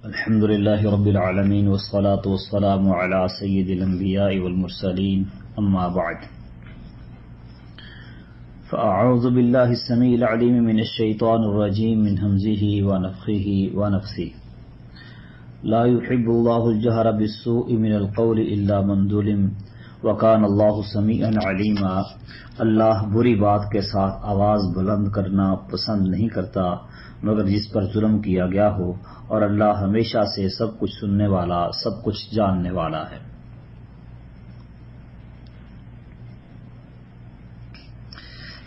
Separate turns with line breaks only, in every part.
الحمد لله رب العالمين والصلاة والسلام على سيد الأنبياء والمرسلين أما بعد فأعوذ بالله السميع العليم من الشيطان الرجيم من همزه ونفخه ونفثه لا يحب الله الجهر بالسوء من القول إلا من ظلم وكان الله سميعا عليما۔ اللہ بری بات کے ساتھ آواز بلند کرنا پسند نہیں کرتا مگر جس پر ظلم کیا گیا ہو، اور اللہ ہمیشہ سے سب کچھ سننے والا، سب کچھ جاننے والا ہے۔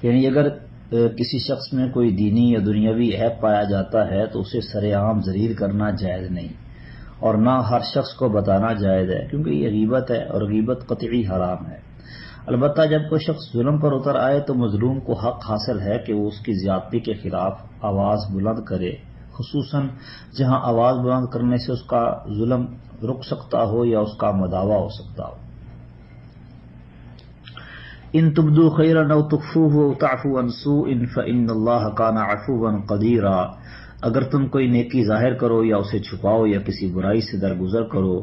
یعنی اگر کسی شخص میں کوئی دینی یا دنیاوی عیب پایا جاتا ہے تو اسے سر عام ذلیل کرنا جائز نہیں، اور نہ ہر شخص کو بتانا جائز ہے، کیونکہ یہ غیبت ہے اور غیبت قطعی حرام ہے۔ البتہ جب کوئی شخص ظلم پر اتر آئے تو مظلوم کو حق حاصل ہے کہ وہ اس کی زیادتی کے خلاف آواز بلند کرے، خصوصاً جہاں آواز بلند کرنے سے اس کا ظلم رک سکتا ہو یا اس کا مداوع ہو سکتا ہو۔ ان تبدوا خیرا او تخفوه او تعفوا عن سوء فان اللہ کان عفوا قدیرا، اگر تم کوئی نیکی ظاہر کرو یا اسے چھپاؤ یا کسی برائی سے درگزر کرو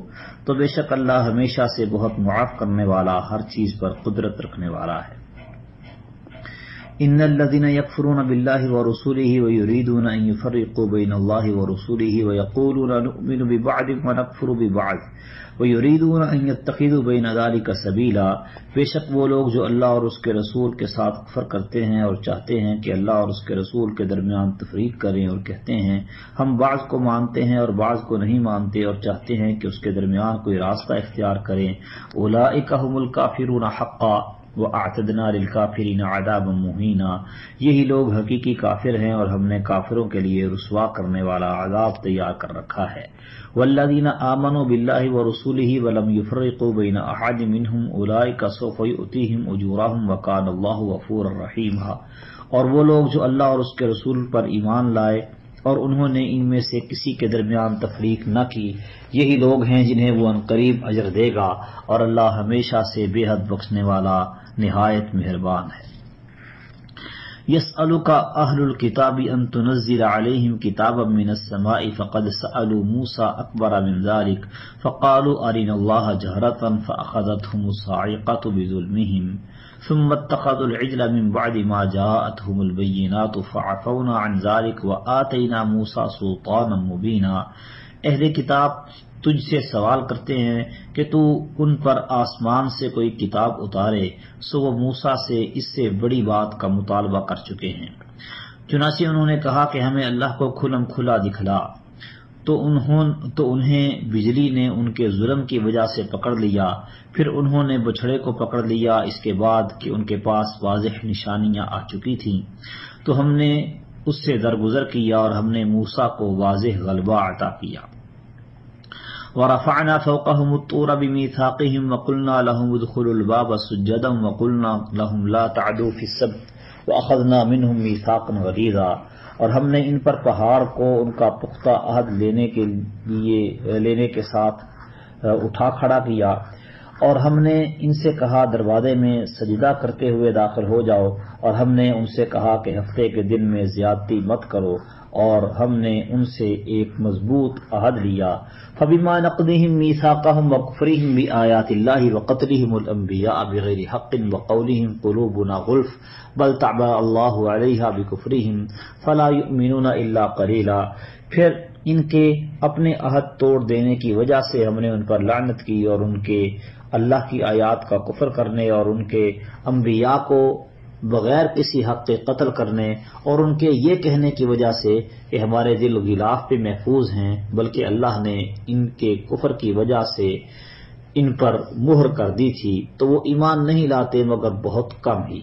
تو بے شک اللہ ہمیشہ سے بہت معاف کرنے والا، ہر چیز پر قدرت رکھنے والا ہے۔ ان الذين يكفرون بالله ورسوله ويريدون ان يفرقوا بين الله ورسوله ويقولون نؤمن ببعض ونكفر ببعض ويريدون ان يتخذوا بين ذلك سبيلا، بے شک وہ لوگ جو اللہ اور اس کے رسول کے ساتھ کفر کرتے ہیں اور چاہتے ہیں کہ اللہ اور اس کے رسول کے درمیان تفریق کریں، اور کہتے ہیں ہم بعض کو مانتے ہیں اور بعض کو نہیں مانتے، اور چاہتے ہیں کہ اس کے درمیان کوئی راستہ اختیار کریں، اولئک هم الکافرون حقا وَأَعْتَدْنَا لِلْكَافِرِينَ عَذَابًا مُهِينًا، یہی لوگ حقیقی کافر ہیں اور ہم نے کافروں کے لیے رسوا کرنے والا عذاب تیار کر رکھا ہے۔ وَالَّذِينَ آمَنُوا بِاللَّهِ وَرُسُولِهِ وَلَمْ يُفَرِّقُوا بَيْنَ أَحَدٍ مِّنْهُمْ أُولَٰئِكَ سَوْفَ يُؤْتِيهِمْ أُجُورَهُمْ وَكَانَ اللَّهُ غَفُورًا رَّحِيمًا، اور وہ لوگ جو اللہ اور اس کے رسول پر ایمان لائے اور انہوں نے ان میں سے کسی کے درمیان تفریق نہ کی، یہی لوگ ہیں جنہیں وہ عنقریب اجر دے گا، اور اللہ ہمیشہ سے بے حد بخشنے والا، نہایت مہربان ہے۔ يسألك أهل الكتاب أن تنزل عليهم كتابا من السماء فقد سألوا موسى أكبر من ذلك فقالوا أرنا الله جهرة فأخذتهم الصاعقة بظلمهم ثم اتخذوا العجل من بعد ما جاءتهم البينات فعفونا عن ذلك وآتينا موسى سلطانا مبينا۔ اہل کتاب تجھ سے سوال کرتے ہیں کہ تو ان پر آسمان سے کوئی کتاب اتارے، سو وہ موسیٰ سے اس سے بڑی بات کا مطالبہ کر چکے ہیں۔ چنانچہ انہوں نے کہا کہ ہمیں اللہ کو کھلم کھلا دکھلا، تو انہیں بجلی نے ان کے ظلم کی وجہ سے پکڑ لیا، پھر انہوں نے بچھڑے کو پکڑ لیا اس کے بعد کہ ان کے پاس واضح نشانیاں آ چکی تھیں، تو ہم نے اس سے درگزر کیا اور ہم نے موسیٰ کو واضح غلبہ عطا کیا۔ وَرَفَعْنَا فَوْقَهُمُ الطُّورَ بِمِيثَاقِهِمْ وَقُلْنَا لَهُمُ ادْخُلُوا الْبَابَ سُجَّدًا وَقُلْنَا لَهُمْ لَا تَعْدُوا فِي السَّبْتِ وَأَخَذْنَا مِنْهُمْ مِيثَاقًا غَلِيظًا، اور ہم نے ان پر پہاڑ کو ان کا پختہ عہد لینے کے ساتھ اٹھا کھڑا کیا، اور ہم نے ان سے کہا دروازے میں سجدہ کرتے ہوئے داخل ہو جاؤ، اور ہم نے ان سے کہا کہ ہفتے کے دن میں زیادتی مت کرو، اور ہم نے ان سے ایک مضبوط عہد لیا۔ فَبِمَا نَقْضِهِمْ مِيثَاقَهُمْ وَكُفْرِهِمْ بِآيَاتِ اللَّهِ وَقَتْلِهِمُ الْأَنْبِيَاءَ بِغَيْرِ حَقٍّ وَقَوْلِهِمْ قُلُوبُنَا غُلْفٌ بَلْ طَبَعَ اللَّهُ عَلَيْهَا بِكُفْرِهِمْ فَلَا يُؤْمِنُونَ إِلَّا قَلِيلًا، پھر ان کے اپنے عہد توڑ دینے کی وجہ سے ہم نے ان پر لعنت کی، اور ان کے اللہ کی آیات کا کفر کرنے اور ان کے انبیاء کو بغیر کسی حق کے قتل کرنے اور ان کے یہ کہنے کی وجہ سے کہ ہمارے دل غلاف پہ محفوظ ہیں، بلکہ اللہ نے ان کے کفر کی وجہ سے ان پر مہر کر دی تھی، تو وہ ایمان نہیں لاتے مگر بہت کم ہی۔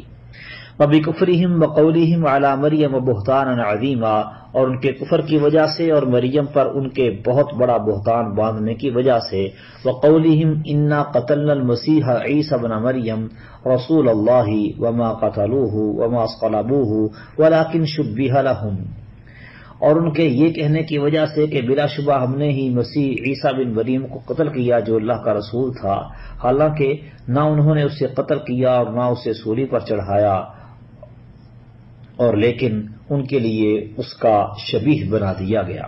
وَبِكُفْرِهِمْ وَقَوْلِهِمْ عَلَى مَرْيَمَ بُهْتَانًا عَظِيمًا، اور ان کے کفر کی وجہ سے اور مریم پر ان کے بہت بڑا بہتان باندھنے کی وجہ سے۔ وَقَوْلِهِمْ إِنَّا قَتَلْنَا الْمَسِيحَ عِيسَى ابْنَ مَرْيَمَ رَسُولَ اللَّهِ وَمَا قَتَلُوهُ وَمَا صَلَبُوهُ وَلَكِنْ شُبِّهَ لَهُمْ، اور ان کے یہ کہنے کی وجہ سے کہ بلا شبہ ہم نے ہی مسیح عیسیٰ بن مریم کو قتل کیا جو اللہ کا رسول تھا، حالانکہ نہ انہوں نے اسے قتل کیا اور نہ اسے سولی پر چڑھایا، اور لیکن ان کے لیے اس کا شبیہ بنا دیا گیا۔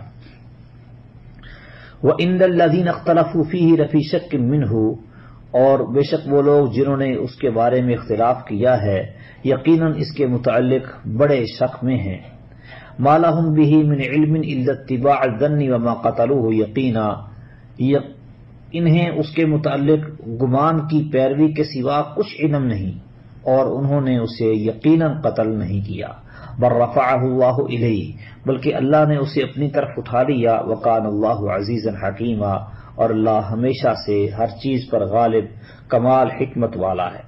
وَإِنَّ الَّذِينَ اخْتَلَفُوا فِيهِ لَفِي شَكٍّ مِّنْهُ، اور بے شک وہ لوگ جنہوں نے اس کے بارے میں اختلاف کیا ہے یقیناً اس کے متعلق بڑے شک میں ہیں۔ مَا لَهُمْ بِهِ مِنْ عِلْمٍ إِلَّا اتِّبَاعَ الظَّنِّ وَمَا قَتَلُوهُ يَقِينًا، انہیں اس کے متعلق گمان کی پیروی کے سوا کچھ علم نہیں اور انہوں نے اسے یقیناً قتل نہیں کیا۔ بل رفعہ اللہ الیہ، بلکہ اللہ نے اسے اپنی طرف اٹھا لیا۔ وکان اللہ عزیزا حکیما، اور اللہ ہمیشہ سے ہر چیز پر غالب کمال حکمت والا ہے۔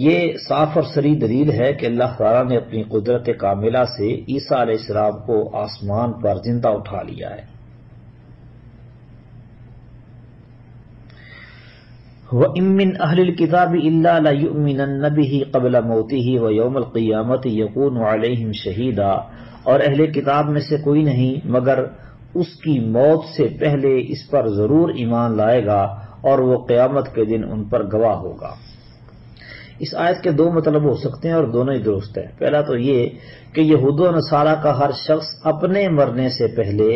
یہ صاف اور صریح دلیل ہے کہ اللہ تعالیٰ نے اپنی قدرت کاملہ سے عیسیٰ علیہ السلام کو آسمان پر زندہ اٹھا لیا ہے۔ وَإِن مِّنْ أَهْلِ الْكِتَابِ إِلَّا لَيُؤْمِنَنَّ بِهِ قَبْلَ مَوْتِهِ وَيَوْمَ الْقِيَامَةِ يَكُونُ عَلَيْهِمْ شَهِيدًا، اور اہل کتاب میں سے کوئی نہیں مگر اس کی موت سے پہلے اس پر ضرور ایمان لائے گا اور وہ قیامت کے دن ان پر گواہ ہوگا۔ اس آیت کے دو مطلب ہو سکتے ہیں اور دونوں ہی درست ہیں۔ پہلا تو یہ کہ یہود و نصارہ کا ہر شخص اپنے مرنے سے پہلے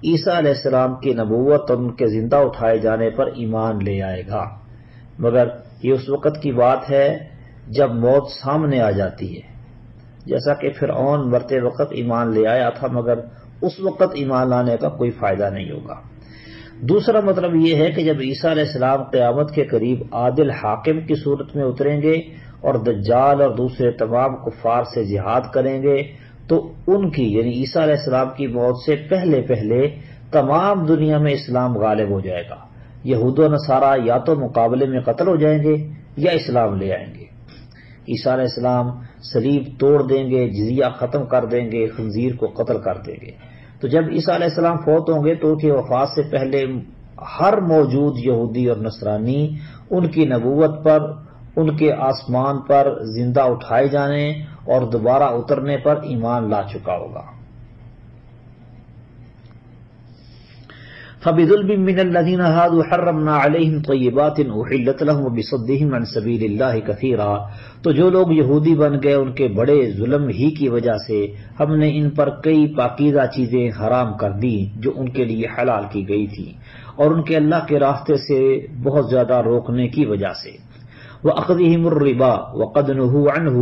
عیسیٰ علیہ السلام کی نبوت اور ان کے زندہ اٹھائے جانے پر ایمان لے آئے گا، مگر یہ اس وقت کی بات ہے جب موت سامنے آ جاتی ہے، جیسا کہ فرعون مرتے وقت ایمان لے آیا تھا مگر اس وقت ایمان لانے کا کوئی فائدہ نہیں ہوگا۔ دوسرا مطلب یہ ہے کہ جب عیسیٰ علیہ السلام قیامت کے قریب عادل حاکم کی صورت میں اتریں گے اور دجال اور دوسرے تمام کفار سے جہاد کریں گے تو ان کی یعنی عیسیٰ علیہ السلام کی موت سے پہلے تمام دنیا میں اسلام غالب ہو جائے گا۔ یہود و نصارہ یا تو مقابلے میں قتل ہو جائیں گے یا اسلام لے آئیں گے۔ عیسیٰ علیہ السلام صلیب توڑ دیں گے، جزیہ ختم کر دیں گے، خنزیر کو قتل کر دیں گے۔ تو جب عیسیٰ علیہ السلام فوت ہوں گے تو ان کی وفات سے پہلے ہر موجود یہودی اور نصرانی ان کی نبوت پر، ان کے آسمان پر زندہ اٹھائے جانے اور دوبارہ اترنے پر ایمان لا چکا ہوگا۔ فَبِظُلْمٍ مِّنَ الَّذِينَ هَادُوا حَرَّمْنَا عَلَيْهِمْ طَيِّبَاتٍ أُحِلَّتْ لَهُمْ وَبِصَدِّهِمْ عَنْ سَبِيلِ اللَّهِ كَثِيرًا، تو جو لوگ یہودی بن گئے ان کے بڑے ظلم ہی کی وجہ سے ہم نے ان پر کئی پاکیزہ چیزیں حرام کر دی جو ان کے لیے حلال کی گئی تھی، اور ان کے اللہ کے راستے سے بہت زیادہ روکنے کی وجہ سے۔ وَأَخْذِهِمُ الرِّبَا وَقَدْ نُهُوا عَنْهُ،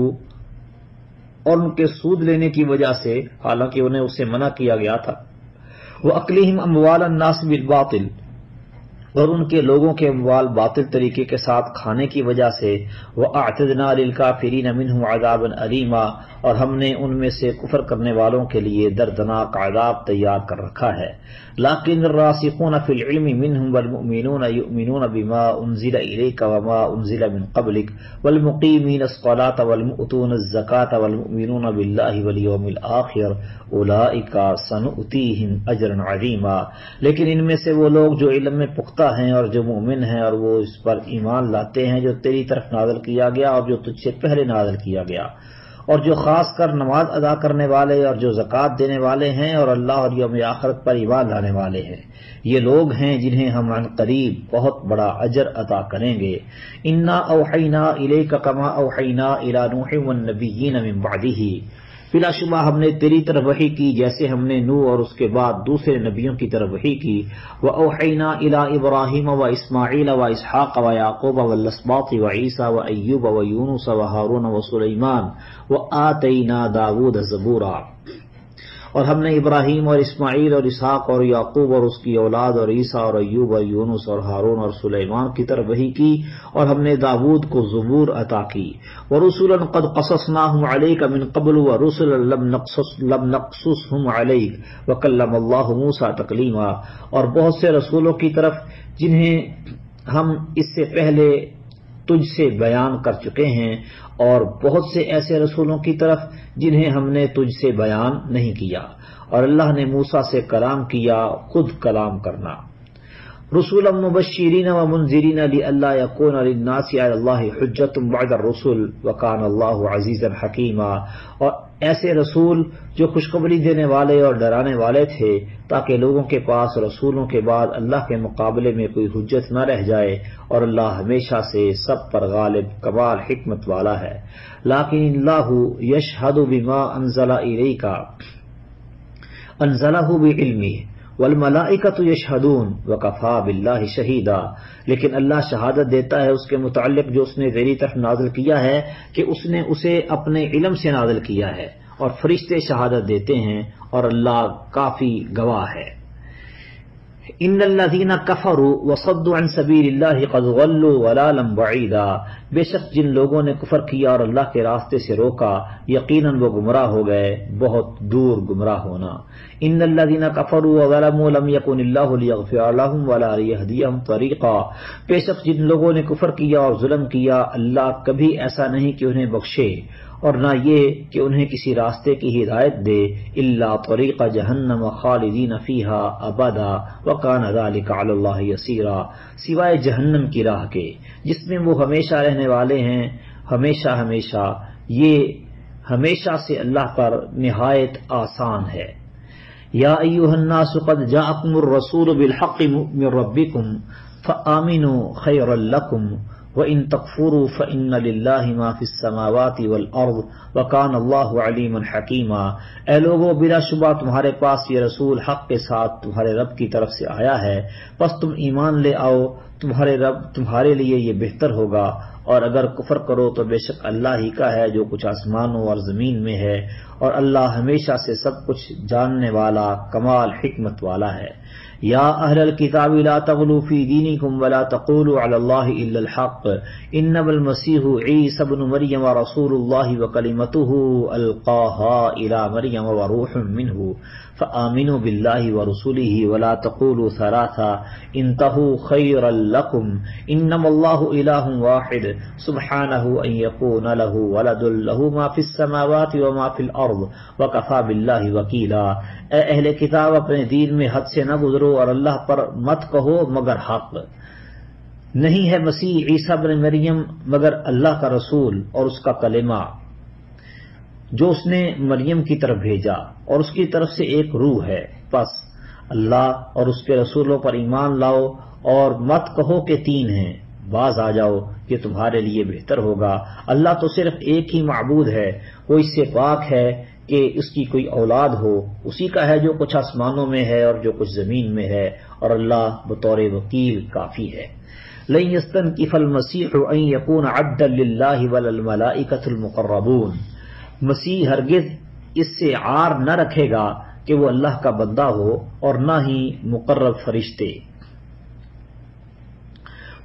اور ان کے سود لینے کی وجہ سے حالانکہ انہیں اسے منع کیا گیا تھا۔ وَأَكْلِهِمْ أَمْوَالَ النَّاسِ بِالْبَاطِلِ، اور ان کے لوگوں کے اموال باطل طریقے کے ساتھ کھانے کی وجہ سے۔ وَأَعْتَدْنَا لِلْكَافِرِينَ مِنْهُمْ عَذَابًا أَلِيمًا، اور ہم نے ان میں سے کفر کرنے والوں کے لیے دردناک عذاب تیار کر رکھا ہے۔ لَٰكِنَّ الرَّاسِخُونَ فِي الْعِلْمِ مِنْهُمْ وَالْمُؤْمِنُونَ يُؤْمِنُونَ بِمَا أُنزِلَ إِلَيْكَ وَمَا أُنزِلَ مِنْ قَبْلِكَ وَالْمُقِيمِينَ الصَّلَاةَ وَالْمُؤْتُونَ الزَّكَاةَ وَالْمُؤْمِنُونَ بِاللَّهِ وَالْيَوْمِ الْآخِرِ أُولَٰئِكَ سَنُؤْتِيهِمْ أَجْرًا عَظِيمًا، لیکن ان میں سے وہ لوگ جو علم میں پختہ ہیں اور جو مومن ہیں اور وہ اس پر ایمان لاتے ہیں جو تیری طرف نازل کیا گیا اور جو تجھ سے پہلے نازل کیا گیا، اور جو خاص کر نماز ادا کرنے والے اور جو زکوٰۃ دینے والے ہیں اور اللہ اور یوم آخرت پر ایمان لانے والے ہیں، یہ لوگ ہیں جنہیں ہم عن قریب بہت بڑا اجر عطا کریں گے۔ انا اوحینا الیک کما اوحینا الی نوح والنبیین من بعدہ، بلا شبہ ہم نے تیری طرف وحی کی جیسے ہم نے نوح اور اس کے بعد دوسرے نبیوں کی طرف وحی کی۔ وَأَوْحَيْنَا إِلَىٰ إِبْرَاهِيمَ وَإِسْمَاعِيلَ وَإِسْحَاقَ وَيَعْقُوبَ وَالْأَسْبَاطِ وَعِيسَىٰ وَأَيُّوبَ وَيُونُسَ وَهَارُونَ وَسُلَيْمَانَ وَآتَيْنَا دَاوُودَ زَبُورًا، اور ہم نے ابراہیم اور اسماعیل اور اسحاق اور یعقوب اور اس کی اولاد اور عیسیٰ اور ایوب اور یونس اور ہارون اور سلیمان کی طرف وحی کی، اور ہم نے داود کو زبور عطا کی۔ وَرُسُلًا قَدْ قَصَصْنَاهُمْ عَلَيْكَ مِن قَبْلُ وَرُسُلًا لَمْ نَقْصُصْهُمْ عَلَيْكَ وَكَلَّمَ اللَّهُ مُوسَىٰ تَكْلِيمًا، اور بہت سے رسولوں کی طرف جنہیں ہم اس سے پہلے تجھ سے بیان کر چکے ہیں، اور بہت سے ایسے رسولوں کی طرف جنہیں ہم نے تجھ سے بیان نہیں کیا، اور اللہ نے موسیٰ سے کلام کیا، خود کلام کرنا۔ رسولا مبشرین ومنذرین لئلا یکون للناس علی اللہ حجۃ بعد الرسل وکان اللہ عزیزا حکیما، اور ایسے رسول جو خوشخبری دینے والے اور ڈرانے والے تھے تاکہ لوگوں کے پاس رسولوں کے بعد اللہ کے مقابلے میں کوئی حجت نہ رہ جائے، اور اللہ ہمیشہ سے سب پر غالب کمال حکمت والا ہے۔ لیکن اللہ یشہد بما انزل الیک، انزلہ بعلمہ والملائکۃ یشہدون وکفی باللہ شہیدا، لیکن اللہ شہادت دیتا ہے اس کے متعلق جو اس نے تیری طرف نازل کیا ہے کہ اس نے اسے اپنے علم سے نازل کیا ہے، اور فرشتے شہادت دیتے ہیں اور اللہ کافی گواہ ہے۔ ان الذین کفروا وصدوا عن سبیل اللہ قد ضلوا ضلالا بعیدا، بے شک جن لوگوں نے کفر کیا اور اللہ کے راستے سے روکا یقیناً وہ گمراہ ہو گئے بہت دور گمراہ ہونا۔ ان الذین کفروا وظلموا لم یکن اللہ لیغفر لهم ولا لیہدیہم طریقا، بے شک جن لوگوں نے کفر کیا اور ظلم کیا اللہ کبھی ایسا نہیں کہ انہیں بخشے اور نہ یہ کہ انہیں کسی راستے کی ہدایت دے، الا طریق جہنم خالدین فیہا ابدا وکان ذلک علی اللہ یسیرا، سوائے جہنم کی راہ کے جس میں وہ ہمیشہ رہنے والے ہیں ہمیشہ ہمیشہ، یہ ہمیشہ سے اللہ پر نہایت آسان ہے۔ یا ایھا الناس قد جاءکم الرسول بالحق من ربکم فآمنوا خیرا لکم وَإِن تَكْفُرُوا فَإِنَّ لِلَّهِ مَا فِي السَّمَاوَاتِ وَالْأَرْضِ وَكَانَ اللَّهُ عَلِيمًا حَكِيمًا، اے لوگو بلا شبہ تمہارے پاس یہ رسول حق کے ساتھ تمہارے رب کی طرف سے آیا ہے، پس تم ایمان لے آؤ، تمہارے رب تمہارے لیے یہ بہتر ہوگا، اور اگر کفر کرو تو بے شک اللہ ہی کا ہے جو کچھ آسمانوں اور زمین میں ہے، اور اللہ ہمیشہ سے سب کچھ جاننے والا کمال حکمت والا ہے۔ یا اہل الکتاب لا تغلوا فی دینکم ولا تقولوا علی اللہ الا الحق انما المسیح عیسی ابن مریم رسول اللہ وکلمتہ القاها الی مریم وروح منہ فآمنوا باللہ ورسولہ ولا تقولوا ثلاثا انتہوا خیرا لکم انما اللہ الہ واحد سبحانہ ان یکون لہ ولد لہ ما فی السماوات وما فی الارض وکفی باللہ وکیلا، اے اہل کتاب اپنے دین میں حد سے نہ گزرو اور اللہ پر مت کہو مگر حق، نہیں ہے مسیح عیسیٰ بن مریم مگر اللہ کا رسول اور اس کا کلمہ جو اس نے مریم کی طرف بھیجا، اور اس کی طرف سے ایک روح ہے، پس اللہ اور اس کے رسولوں پر ایمان لاؤ اور مت کہو کہ تین ہیں، باز آ جاؤ یہ تمہارے لیے بہتر ہوگا۔ اللہ تو صرف ایک ہی معبود ہے، وہ اس سے پاک ہے کہ اس کی کوئی اولاد ہو، اسی کا ہے جو کچھ آسمانوں میں ہے اور جو کچھ زمین میں ہے، اور اللہ بطور وکیل کافی ہے۔ لن یستنکف المسیح ان یکون عبدا للہ ولا الملائکۃ المقربون، مسیح ہرگز اس سے عار نہ رکھے گا کہ وہ اللہ کا بندہ ہو اور نہ ہی مقرب فرشتے۔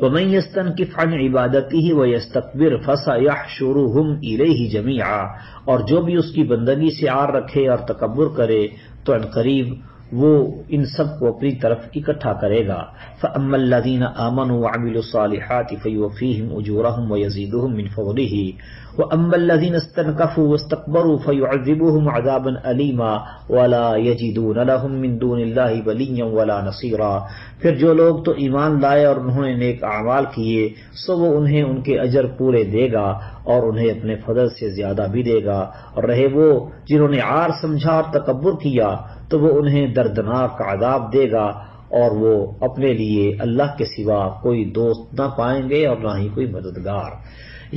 ومن یستنکف عن عبادتہ ویستکبر فسیحشرہم الیہ جمیعا، اور جو بھی اس کی بندگی سے عار رکھے اور تکبر کرے تو عنقریب وہ ان سب کو اپنی طرف اکٹھا کرے گا۔ فَأَمَّا الَّذِينَ آمَنُوا وَعَمِلُوا الصَّالِحَاتِ فَيُوَفِّيهِمْ أُجُورَهُمْ وَيَزِيدُهُم مِّن فَضْلِهِ وَأَمَّا الَّذِينَ اسْتَنكَفُوا وَاسْتَكْبَرُوا فَيُعَذِّبُهُمْ عَذَابًا أَلِيمًا وَلَا يَجِدُونَ لَهُم مِّن دُونِ اللَّهِ وَلِيًّا وَلَا نَصِيرًا، پھر جو لوگ تو ایمان لائے اور انہوں نے نیک اعمال کیے سو وہ انہیں ان کے اجر پورے دے گا اور انہیں اپنے فضل سے زیادہ بھی دے گا، اور رہے وہ جنہوں نے عار سمجھا اور تکبر کیا تو وہ انہیں دردناک عذاب دے گا، اور وہ اپنے لیے اللہ کے سوا کوئی دوست نہ پائیں گے اور نہ ہی کوئی مددگار۔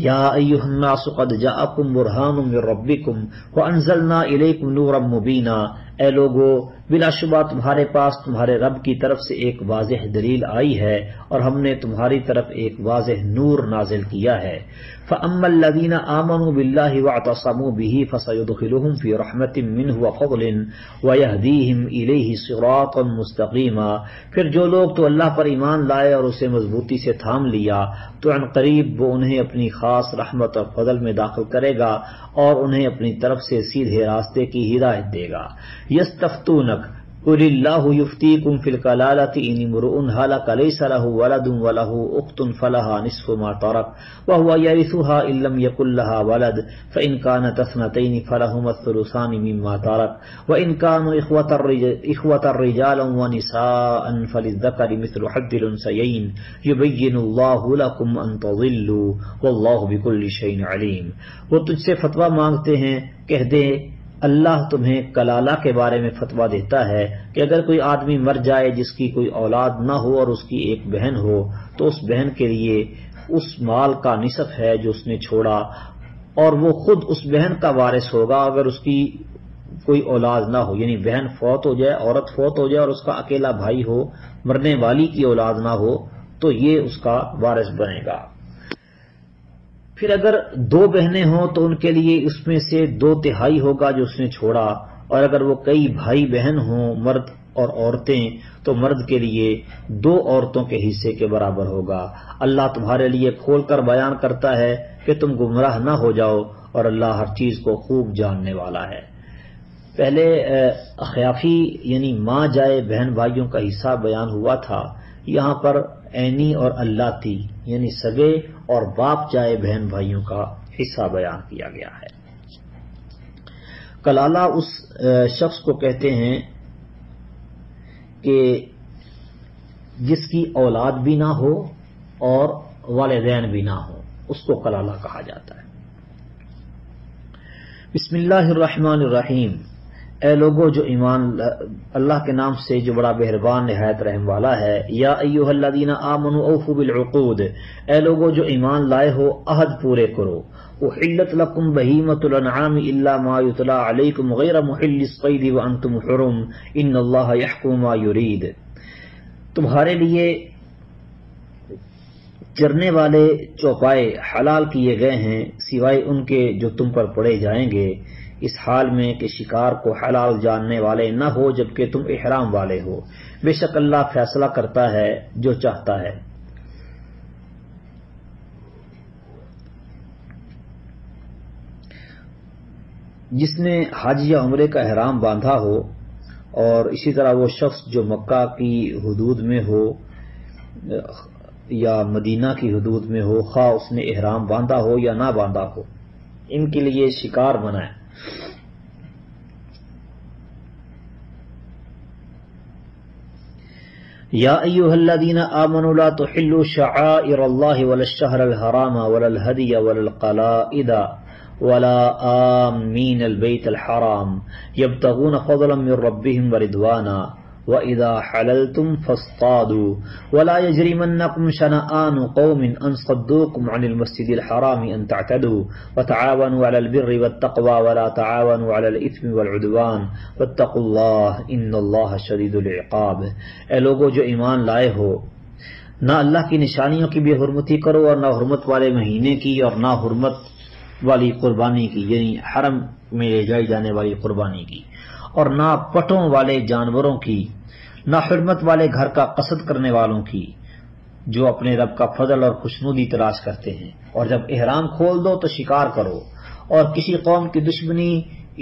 یا ایھا الناس قد جاءکم برہان من ربکم وانزلنا الیکم نورا مبینا، اے لوگو بلا شبہ تمہارے پاس تمہارے رب کی طرف سے ایک واضح دلیل آئی ہے اور ہم نے تمہاری طرف ایک واضح نور نازل کیا ہے۔ فَأَمَّا الَّذِينَ آمَنُوا بِاللَّهِ وَاعْتَصَمُوا بِهِ فَسَيُدْخِلُهُم فِي رَحْمَةٍ مِّنْهُ وَفَضْلٍ وَيَهْدِيهِمْ إِلَيْهِ صِرَاطًا مُّسْتَقِيمًا، پھر جو لوگ تو اللہ پر ایمان لائے اور اسے مضبوطی سے تھام لیا تو عن قریب وہ انہیں اپنی خاص رحمت اور فضل میں داخل کرے گا اور انہیں اپنی طرف سے سیدھے راستے کی ہدایت دے گا۔ یستفتونک قل اللہ یفتیکم فی الکلالۃ ان امرؤ ہلک لیس لہ ولد ولہ اخت فلہا نصف ما ترک وہو یرثها ان لم یکن لہا ولد فان کانت اثنتین فلہما الثلثان مما ترک وان کانوا اخوة رجالا ونساء فللذکر مثل حظ الانثیین یبین اللہ لکم ان تضلوا واللہ بکل شیء علیم۔ وہ تجھ سے فتویٰ مانگتے ہیں، کہہ دے اللہ تمہیں کلالہ کے بارے میں فتویٰ دیتا ہے کہ اگر کوئی آدمی مر جائے جس کی کوئی اولاد نہ ہو اور اس کی ایک بہن ہو تو اس بہن کے لیے اس مال کا نصف ہے جو اس نے چھوڑا، اور وہ خود اس بہن کا وارث ہوگا اگر اس کی کوئی اولاد نہ ہو، یعنی بہن فوت ہو جائے، عورت فوت ہو جائے اور اس کا اکیلا بھائی ہو، مرنے والی کی اولاد نہ ہو تو یہ اس کا وارث بنے گا۔ پھر اگر 2 بہنیں ہوں تو ان کے لیے اس میں سے 2/3 ہوگا جو اس نے چھوڑا، اور اگر وہ کئی بھائی بہن ہوں مرد اور عورتیں تو مرد کے لیے 2 عورتوں کے حصے کے برابر ہوگا۔ اللہ تمہارے لیے کھول کر بیان کرتا ہے کہ تم گمراہ نہ ہو جاؤ، اور اللہ ہر چیز کو خوب جاننے والا ہے۔ پہلے اخیافی یعنی ماں جائے بہن بھائیوں کا حصہ بیان ہوا تھا، یہاں پر عینی اور اللاتی یعنی سگے اور باپ جائے بہن بھائیوں کا حصہ بیان کیا گیا ہے۔ کلالہ اس شخص کو کہتے ہیں کہ جس کی اولاد بھی نہ ہو اور والدین بھی نہ ہو، اس کو کلالہ کہا جاتا ہے۔ بسم اللہ الرحمن الرحیم، اے لوگو جو ایمان، اللہ کے نام سے جو بڑا مہربان نہایت رحم والا ہے۔ یا ایھا الذین آمنوا اوفوا بالعقود، اے لوگو جو ایمان لائے ہو عہد پورے کرو۔ احلت لکم بہیمۃ الانعام الا ما یتلی علیکم غیر محل الصید وانتم حرم ان اللہ یحکم ما یرید، تمہارے لیے چرنے والے چوپائے حلال کیے گئے ہیں سوائے ان کے جو تم پر پڑے جائیں گے، اس حال میں کہ شکار کو حلال جاننے والے نہ ہو جبکہ تم احرام والے ہو، بے شک اللہ فیصلہ کرتا ہے جو چاہتا ہے۔ جس نے حج یا عمرے کا احرام باندھا ہو، اور اسی طرح وہ شخص جو مکہ کی حدود میں ہو یا مدینہ کی حدود میں ہو، خواہ اس نے احرام باندھا ہو یا نہ باندھا ہو، ان کے لیے شکار منع ہے۔ یا ایھا الذین آمنوا لا تحلوا شعائر اللہ ولا الشہر الحرام ولا الہدی ولا القلائد ولا آمین البیت الحرام یبتغون فضلا من ربهم ورضوانا وَإِذَا حَلَلْتُمْ فَاصْطَادُوا وَلَا يَجْرِمَنَّكُمْ شَنَآنُ قَوْمٍ أَنْ صَدُّوكُمْ عَنِ الْمَسْجِدِ الْحَرَامِ أَنْ تَعْتَدُوا وَتَعَاوَنُوا عَلَى الْبِرِّ وَالتَّقْوَى وَلَا تَعَاوَنُوا عَلَى الْإِثْمِ وَالْعُدْوَانِ وَاتَّقُوا اللَّهَ إِنَّ اللَّهَ شَدِيدُ الْعِقَابِ، اے لوگو جو ایمان لائے ہو، نہ اللہ کی نشانیوں کی بے حرمتی کرو اور نہ حرمت والے مہینے کی اور نہ حرمت والی قربانی کی یعنی حرم میں لے جائی جانے والی قربانی کی، اور نہ پٹوں والے جانوروں کی، نہ حرمت والے گھر کا قصد کرنے والوں کی جو اپنے رب کا فضل اور خوشنودی تلاش کرتے ہیں، اور جب احرام کھول دو تو شکار کرو، اور کسی قوم کی دشمنی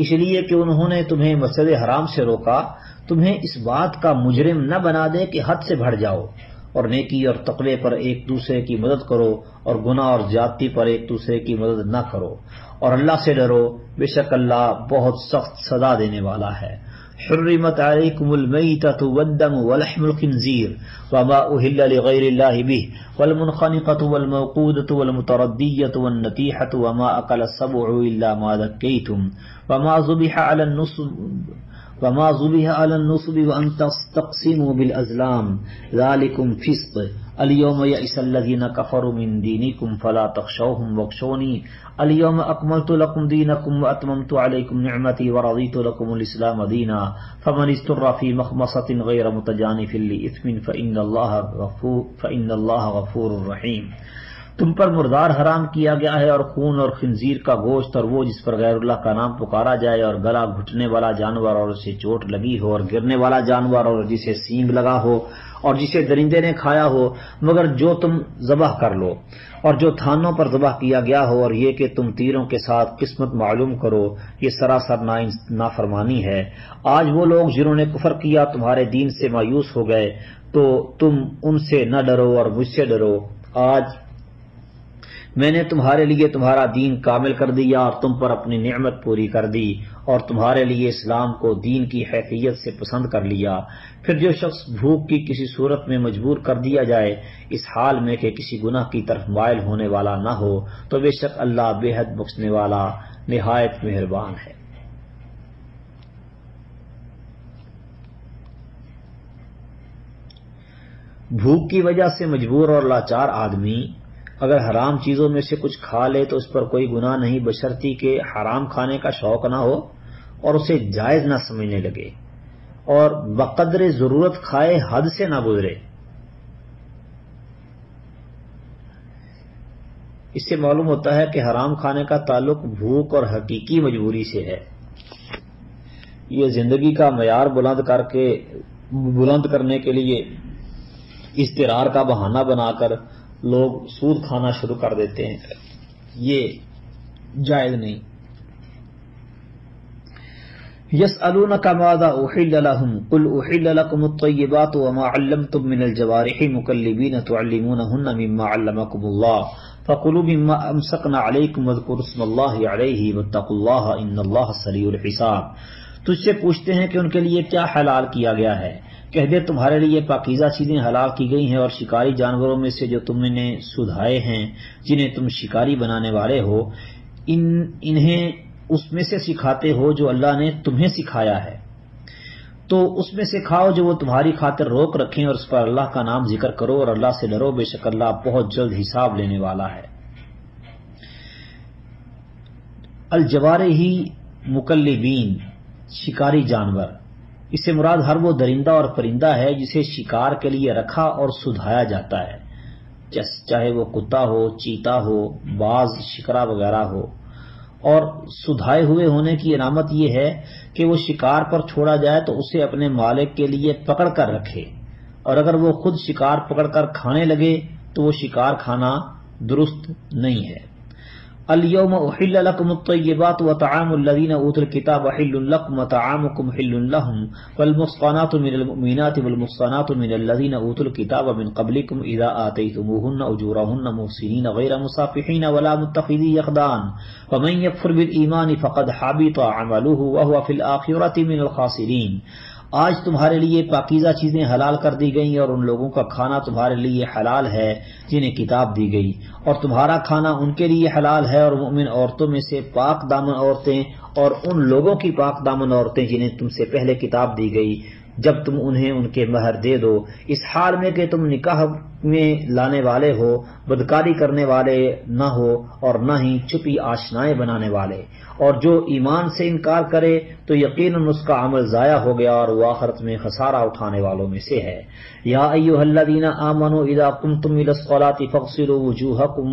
اس لیے کہ انہوں نے تمہیں مسجد حرام سے روکا تمہیں اس بات کا مجرم نہ بنا دے کہ حد سے بڑھ جاؤ، اور نیکی اور تقوی پر ایک دوسرے کی مدد کرو اور گناہ اور زیادتی پر ایک دوسرے کی مدد نہ کرو، اور اللہ سے ڈرو، بے شک اللہ بہت سخت سزا دینے والا ہے۔ حرمت علیکم المیتۃ والدم ولحم الخنزیر وما اہل لغیر اللہ بہ والمنخنقۃ والموقودۃ والمتردیۃ والنطیحۃ وما اکل السبع الا ما ذکیتم وما ذبح علی النصب وان تستقسموا بالازلام ذلکم فسق اليوم یئس الذین کفروا من دینکم فلا تخشوهم واخشونی اليوم اکملت لکم دینکم واتممت علیکم نعمتی ورضیت لکم الاسلام دینا فمن اضطر فی مخمصۃ غیر متجانف لإثم فإن اللہ غفور رحیم، تم پر مردار حرام کیا گیا ہے اور خون اور خنزیر کا گوشت اور وہ جس پر غیر اللہ کا نام پکارا جائے اور گلا گھٹنے والا جانور اور اسے چوٹ لگی ہو اور گرنے والا جانور اور جسے سینگ لگا ہو اور جسے درندے نے کھایا ہو، مگر جو تم ذبح کر لو، اور جو تھانوں پر ذبح کیا گیا ہو، اور یہ کہ تم تیروں کے ساتھ قسمت معلوم کرو، یہ سراسر نافرمانی ہے۔ آج وہ لوگ جنہوں نے کفر کیا تمہارے دین سے مایوس ہو گئے تو تم ان سے نہ ڈرو اور مجھ سے ڈرو۔ آج میں نے تمہارے لیے تمہارا دین کامل کر دیا اور تم پر اپنی نعمت پوری کر دی اور تمہارے لیے اسلام کو دین کی حیثیت سے پسند کر لیا۔ پھر جو شخص بھوک کی کسی صورت میں مجبور کر دیا جائے اس حال میں کہ کسی گناہ کی طرف مائل ہونے والا نہ ہو تو بے شک اللہ بے حد بخشنے والا نہایت مہربان ہے۔ بھوک کی وجہ سے مجبور اور لاچار آدمی اگر حرام چیزوں میں سے کچھ کھا لے تو اس پر کوئی گناہ نہیں، بشرطی کہ حرام کھانے کا شوق نہ ہو اور اسے جائز نہ سمجھنے لگے اور بقدر ضرورت کھائے، حد سے نہ گزرے۔ اس سے معلوم ہوتا ہے کہ حرام کھانے کا تعلق بھوک اور حقیقی مجبوری سے ہے۔ یہ زندگی کا معیار بلند کرنے کے لیے اضطرار کا بہانہ بنا کر لوگ سود کھانا شروع کر دیتے ہیں، یہ جائز نہیں۔ يسألونك ماذا أحل لهم قل أحل لكم الطيبات وما علمتم من الجوارح مكلبين تعلمونهن مما علمكم الله فكلوا مما أمسكنا عليكم واذكروا اسم الله عليه واتقوا الله إن الله سريع الحساب۔ تجھ سے پوچھتے ہیں کہ ان کے لیے کیا حلال کیا گیا ہے، کہہ دے تمہارے لیے پاکیزہ چیزیں حلال کی گئی ہیں اور شکاری جانوروں میں سے جو تم نے سدھائے ہیں جنہیں تم شکاری بنانے والے ہو، انہیں اس میں سے سکھاتے ہو جو اللہ نے تمہیں سکھایا ہے، تو اس میں سے کھاؤ جو وہ تمہاری خاطر روک رکھیں اور اس پر اللہ کا نام ذکر کرو اور اللہ سے ڈرو، بے شک اللہ بہت جلد حساب لینے والا ہے۔ الجوارحی مکلبین، شکاری جانور، اس سے مراد ہر وہ درندہ اور پرندہ ہے جسے شکار کے لیے رکھا اور سدھایا جاتا ہے، چاہے وہ کتا ہو، چیتا ہو، باز، شکرا وغیرہ ہو۔ اور سدھائے ہوئے ہونے کی علامت یہ ہے کہ وہ شکار پر چھوڑا جائے تو اسے اپنے مالک کے لیے پکڑ کر رکھے، اور اگر وہ خود شکار پکڑ کر کھانے لگے تو وہ شکار کھانا درست نہیں ہے۔ اليوم احل لكم الطيبات وطعام الذين اوتوا الكتاب حل لكم وطعامكم حل لهم والمحصنات من المؤمنات والمحصنات من الذين اوتوا الكتاب من قبلكم اذا آتيتموهن اجورهن محسنين غير مسافحين ولا متخذي اخدان ومن يكفر بالايمان فقد حبط عمله وهو في الاخره من الخاسرين۔ آج تمہارے لیے پاکیزہ چیزیں حلال کر دی گئیں اور ان لوگوں کا کھانا تمہارے لیے حلال ہے جنہیں کتاب دی گئی، اور تمہارا کھانا ان کے لیے حلال ہے، اور مومن عورتوں میں سے پاک دامن عورتیں اور ان لوگوں کی پاک دامن عورتیں جنہیں تم سے پہلے کتاب دی گئی، جب تم انہیں ان کے مہر دے دو، اس حال میں کہ تم نکاح میں لانے والے ہو، بدکاری کرنے والے نہ ہو اور نہ ہی چھپی آشنائیں بنانے والے، اور جو ایمان سے انکار کرے تو یقیناً اس کا عمل ضائع ہو گیا اور وہ آخرت میں خسارہ اٹھانے والوں میں سے ہے۔ یا ایھا الذین آمنوا اذا قمتم الی الصلاۃ فاغسلوا وجوہکم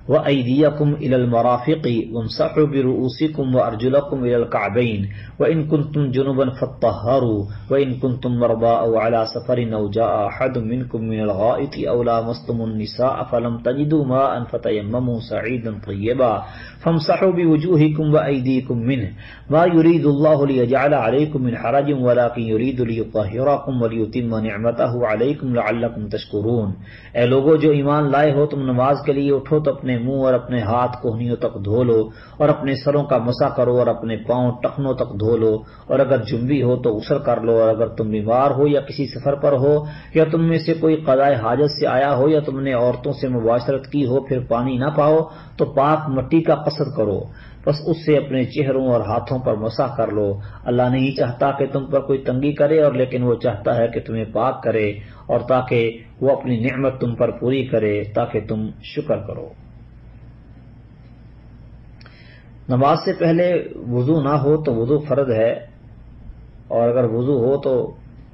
وأيديكم إلى المرافق وامسحوا برؤوسكم وأرجلكم إلى الكعبين وإن كنتم جنبا فاطهروا وإن كنتم مرضى أو على سفر أو جاء أحد منكم من الغائط أو لامستم النساء فلم تجدوا ماء فتيمموا صعيدا طيبا فامسحوا بوجوهكم وأيديكم منه ما يريد الله ليجعل عليكم من حرج ولكن يريد ليطهركم وليتم نعمته عليكم لعلكم تشكرون۔ اے لوگو جو ایمان لائے ہو، تم نماز کے لیے اٹھو تو اپنے منہ اور اپنے ہاتھ کوہنیوں تک دھو لو اور اپنے سروں کا مسح کرو اور اپنے پاؤں ٹخنوں تک دھو لو، اور اگر جنبی ہو تو غسل کر لو، اور اگر تم بیمار ہو یا کسی سفر پر ہو یا تم میں سے کوئی قضائے حاجت سے آیا ہو یا تم نے عورتوں سے مباشرت کی ہو پھر پانی نہ پاؤ تو پاک مٹی کا قصد کرو، بس اس سے اپنے چہروں اور ہاتھوں پر مسح کر لو۔ اللہ نہیں چاہتا کہ تم پر کوئی تنگی کرے، اور لیکن وہ چاہتا ہے کہ تمہیں پاک کرے، اور تاکہ وہ اپنی نعمت تم پر پوری کرے تاکہ تم شکر کرو۔ نماز سے پہلے وضو نہ ہو تو وضو فرض ہے، اور اگر وضو ہو تو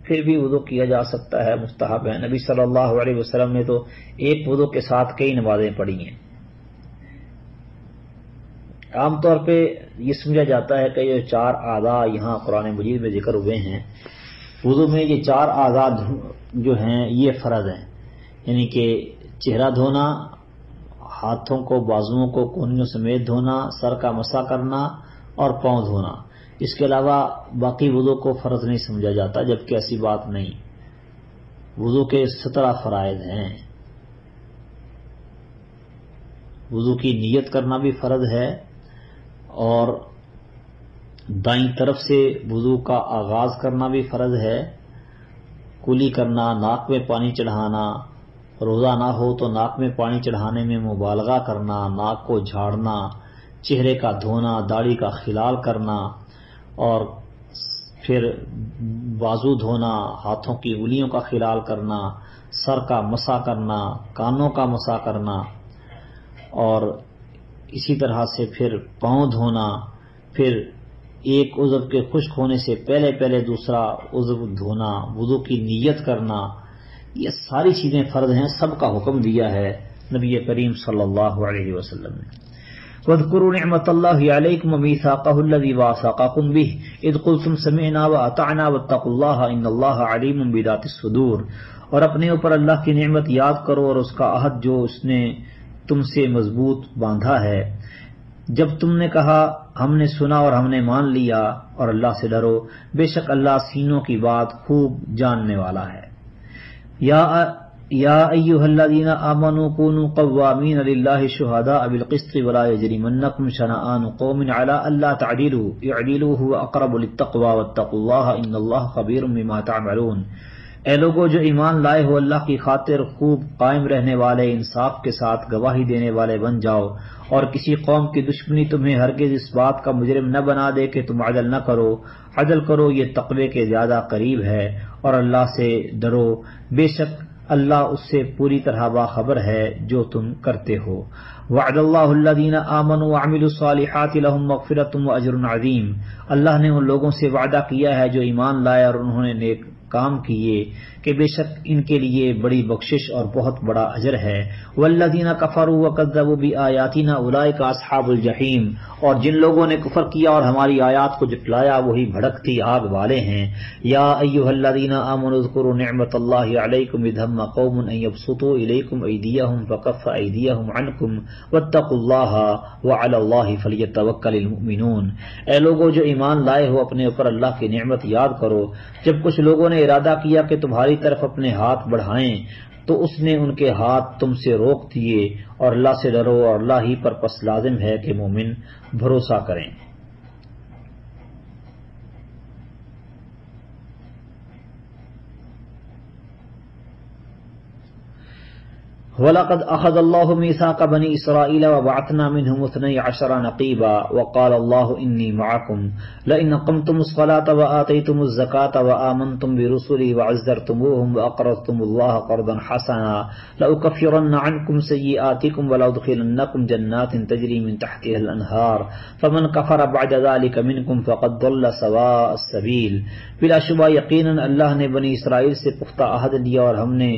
پھر بھی وضو کیا جا سکتا ہے، مستحب ہے۔ نبی صلی اللہ علیہ وسلم نے تو ایک وضو کے ساتھ کئی نمازیں پڑھی ہیں۔ عام طور پہ یہ سمجھا جاتا ہے کہ یہ چار اعضاء یہاں قرآن مجید میں ذکر ہوئے ہیں، وضو میں یہ چار اعضاء جو ہیں یہ فرض ہیں، یعنی کہ چہرہ دھونا، ہاتھوں کو، بازوؤں کو کونیوں سمیت دھونا، سر کا مسح کرنا اور پاؤں دھونا۔ اس کے علاوہ باقی وضو کو فرض نہیں سمجھا جاتا، جبکہ ایسی بات نہیں۔ وضو کے 17 فرائض ہیں۔ وضو کی نیت کرنا بھی فرض ہے، اور دائیں طرف سے وضو کا آغاز کرنا بھی فرض ہے، کلی کرنا، ناک میں پانی چڑھانا، روزہ نہ ہو تو ناک میں پانی چڑھانے میں مبالغہ کرنا، ناک کو جھاڑنا، چہرے کا دھونا، داڑھی کا خلال کرنا، اور پھر بازو دھونا، ہاتھوں کی انگلیوں کا خلال کرنا، سر کا مسح کرنا، کانوں کا مسح کرنا، اور اسی طرح سے پھر پاؤں دھونا، پھر ایک عضو کے خشک ہونے سے پہلے پہلے دوسرا عضو دھونا، وضو کی نیت کرنا، یہ ساری چیزیں فرض ہیں، سب کا حکم دیا ہے نبی کریم صلی اللہ علیہ وسلم نے۔ وَاذْكُرُوا نِعْمَةَ اللَّهِ عَلَيْكُمْ وَمِيثَاقَهُ الَّذِي وَاثَقَكُم بِهِ إِذْ قُلْتُمْ سَمِعْنَا وَأَطَعْنَا وَاتَّقُوا اللَّهَ إِنَّ اللَّهَ عَلِيمٌ بِذَاتِ الصُّدُورِ، اور اپنے اوپر اللہ کی نعمت یاد کرو اور اس کا عہد جو اس نے تم سے مضبوط باندھا ہے، جب تم نے کہا ہم نے سنا اور ہم نے مان لیا، اور اللہ سے ڈرو، بے شک اللہ سینوں کی بات خوب جاننے والا ہے۔ یا ایھا الذین آمنوا کونوا قوامین للہ شہداء بالقسط ولا یجرمنکم شنآن قوم علی الا تعدلوا اعدلوا هو اقرب للتقوی واتقوا اللہ ان اللہ خبیر بما تعملون۔ اے لوگو جو ایمان لائے ہو، اللہ کی خاطر خوب قائم رہنے والے، انصاف کے ساتھ گواہی دینے والے بن جاؤ، اور کسی قوم کی دشمنی تمہیں ہرگز اس بات کا مجرم نہ بنا دے کہ تم عدل نہ کرو۔ عدل کرو، یہ تقوی کے زیادہ قریب ہے، اور اللہ سے ڈرو، بے شک اللہ اس سے پوری طرح باخبر ہے جو تم کرتے ہو۔ وعد اللہ الذین آمنوا وعملوا الصالحات لهم مغفرۃ واجر عظیم، اللہ نے ان لوگوں سے وعدہ کیا ہے جو ایمان لائے اور انہوں نے نیک کام کیے کہ بے شک ان کے لیے بڑی بخشش اور بہت بڑا اجر ہے۔ والذین کفروا وکذبوا بآیاتنا اولئک اصحاب الجحیم، اور جن لوگوں نے کفر کیا اور ہماری آیات کو جھٹلایا وہی بھڑکتی آگ والے ہیں۔ یا ایھا الذین آمنوا اذکروا نعمت اللہ علیکم اذ ہم قوم ان یبسطوا الیکم ایدیہم فکف ایدیہم عنکم واتقوا اللہ وعلی اللہ فلیتوکل المؤمنون۔ اے لوگو جو ایمان لائے ہو، اپنے اوپر اللہ کی نعمت یاد کرو، جب کچھ لوگوں نے ارادہ کیا کہ تمہاری طرف اپنے ہاتھ بڑھائیں تو اس نے ان کے ہاتھ تم سے روک دیے، اور اللہ سے ڈرو اور اللہ ہی پر پس لازم ہے کہ مومن بھروسہ کریں۔ وَلَقَدْ أَخَذَ اللَّهُ مِيثَاقَ بَنِي إِسْرَائِيلَ وَبَعَثْنَا مِنْهُمُ 12 نَقِيبًا وَقَالَ اللَّهُ إِنِّي مَعَكُمْ لَئِنْ أَقَمْتُمُ الصَّلَاةَ وَآتَيْتُمُ الزَّكَاةَ وَآمَنْتُمْ بِرُسُلِي وَعَزَّرْتُمُوهُمْ وَأَقْرَضْتُمُ اللَّهَ قَرْضًا حَسَنًا لَأُكَفِّرَنَّ عَنْكُمْ سَيِّئَاتِكُمْ وَلَأُدْخِلَنَّكُمْ جَنَّاتٍ تَجْرِي مِنْ تَحْتِهَا الْأَنْهَارُ فَمَنْ كَفَرَ بَعْدَ ذَلِكَ مِنْكُمْ فَقَدْ ضَلَّ سَوَاءَ السَّبِيلِ۔ بلا شبہ یقیناً اللہ نے بنی اسرائیل سے پختہ عہد لیا، اور ہم نے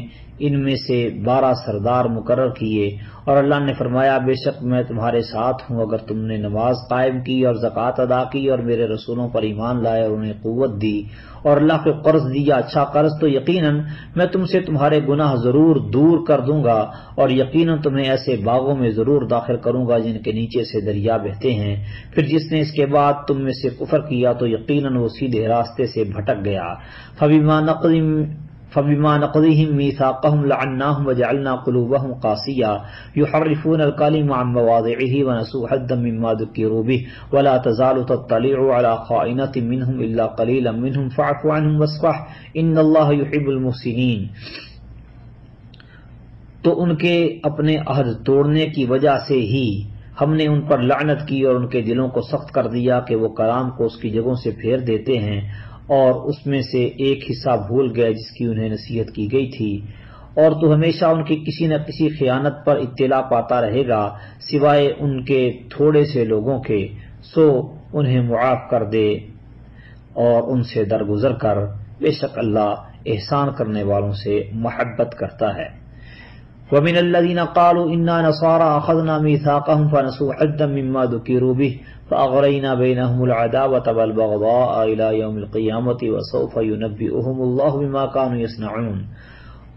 ان میں سے 12 سردار مقرر کیے، اور اللہ نے فرمایا بے شک میں تمہارے ساتھ ہوں اگر تم نے نماز قائم کی اور زکوٰۃ ادا کی اور میرے رسولوں پر ایمان لائے اور انہیں قوت دی اور اللہ کو قرض دیا اچھا قرض، تو یقیناً میں تم سے تمہارے گناہ ضرور دور کر دوں گا، اور یقیناً تمہیں ایسے باغوں میں ضرور داخل کروں گا جن کے نیچے سے دریا بہتے ہیں۔ پھر جس نے اس کے بعد تم میں سے کفر کیا تو یقیناً وہ سیدھے راستے سے بھٹک گیا۔ فبما نقضهم ميثاقهم لعناهم وجعلنا قلوبهم قاسية يحرفون الكلم عن مواضعه ونسوا حظا مما ذكروا به ولا تزال تطلع على خائنة منهم إلا قليلا منهم فاعف عنهم واصفح إن الله يحب المحسنين۔ تو ان کے اپنے عہد توڑنے کی وجہ سے ہی ہم نے ان پر لعنت کی اور ان کے دلوں کو سخت کر دیا کہ وہ کلام کو اس کی جگہوں سے پھیر دیتے ہیں، اور اس میں سے ایک حصہ بھول گئے جس کی انہیں نصیحت کی گئی تھی، اور تو ہمیشہ ان کی کسی نہ کسی خیانت پر اطلاع پاتا رہے گا سوائے ان کے تھوڑے سے لوگوں کے، سو انہیں معاف کر دے اور ان سے درگزر کر، بے شک اللہ احسان کرنے والوں سے محبت کرتا ہے۔ وَمِنَ الَّذِينَ قَالُوا إِنَّا نَصَارَىٰ أَخَذْنَا مِيثَاقَهُمْ فَنَسُوا حَظًّا مِّمَّا ذُكِّرُوا بِهِ فَأَغْرَيْنَا بَيْنَهُمُ الْعَدَاوَةَ وَالْبَغْضَاءَ إِلَىٰ يَوْمِ الْقِيَامَةِ وَسَوْفَ يُنَبِّئُهُمُ اللَّهُ بِمَا كَانُوا يَصْنَعُونَ۔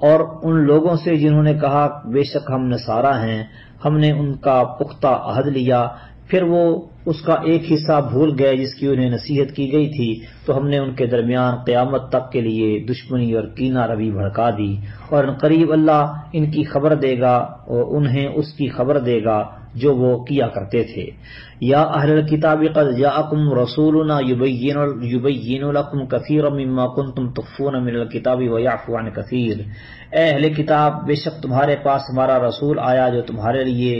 اور ان لوگوں سے جنہوں نے کہا بے شک ہم نصارہ ہیں، ہم نے ان کا پختہ عہد لیا، پھر وہ اس کا ایک حصہ بھول گئے جس کی انہیں نصیحت کی گئی تھی، تو ہم نے ان کے درمیان قیامت تک کے لیے دشمنی اور کینہ روی بھڑکا دی، اور ان قریب اللہ ان کی خبر دے گا اور انہیں اس کی خبر دے گا جو وہ کیا کرتے تھے۔ یا اہل الکتاب قد جاءکم رسولنا یبین لکم کثیرا مما کنتم تخفون من الکتاب ویعفو عن کثیر۔ اے اہل کتاب، بے شک تمہارے پاس ہمارا رسول آیا جو تمہارے لیے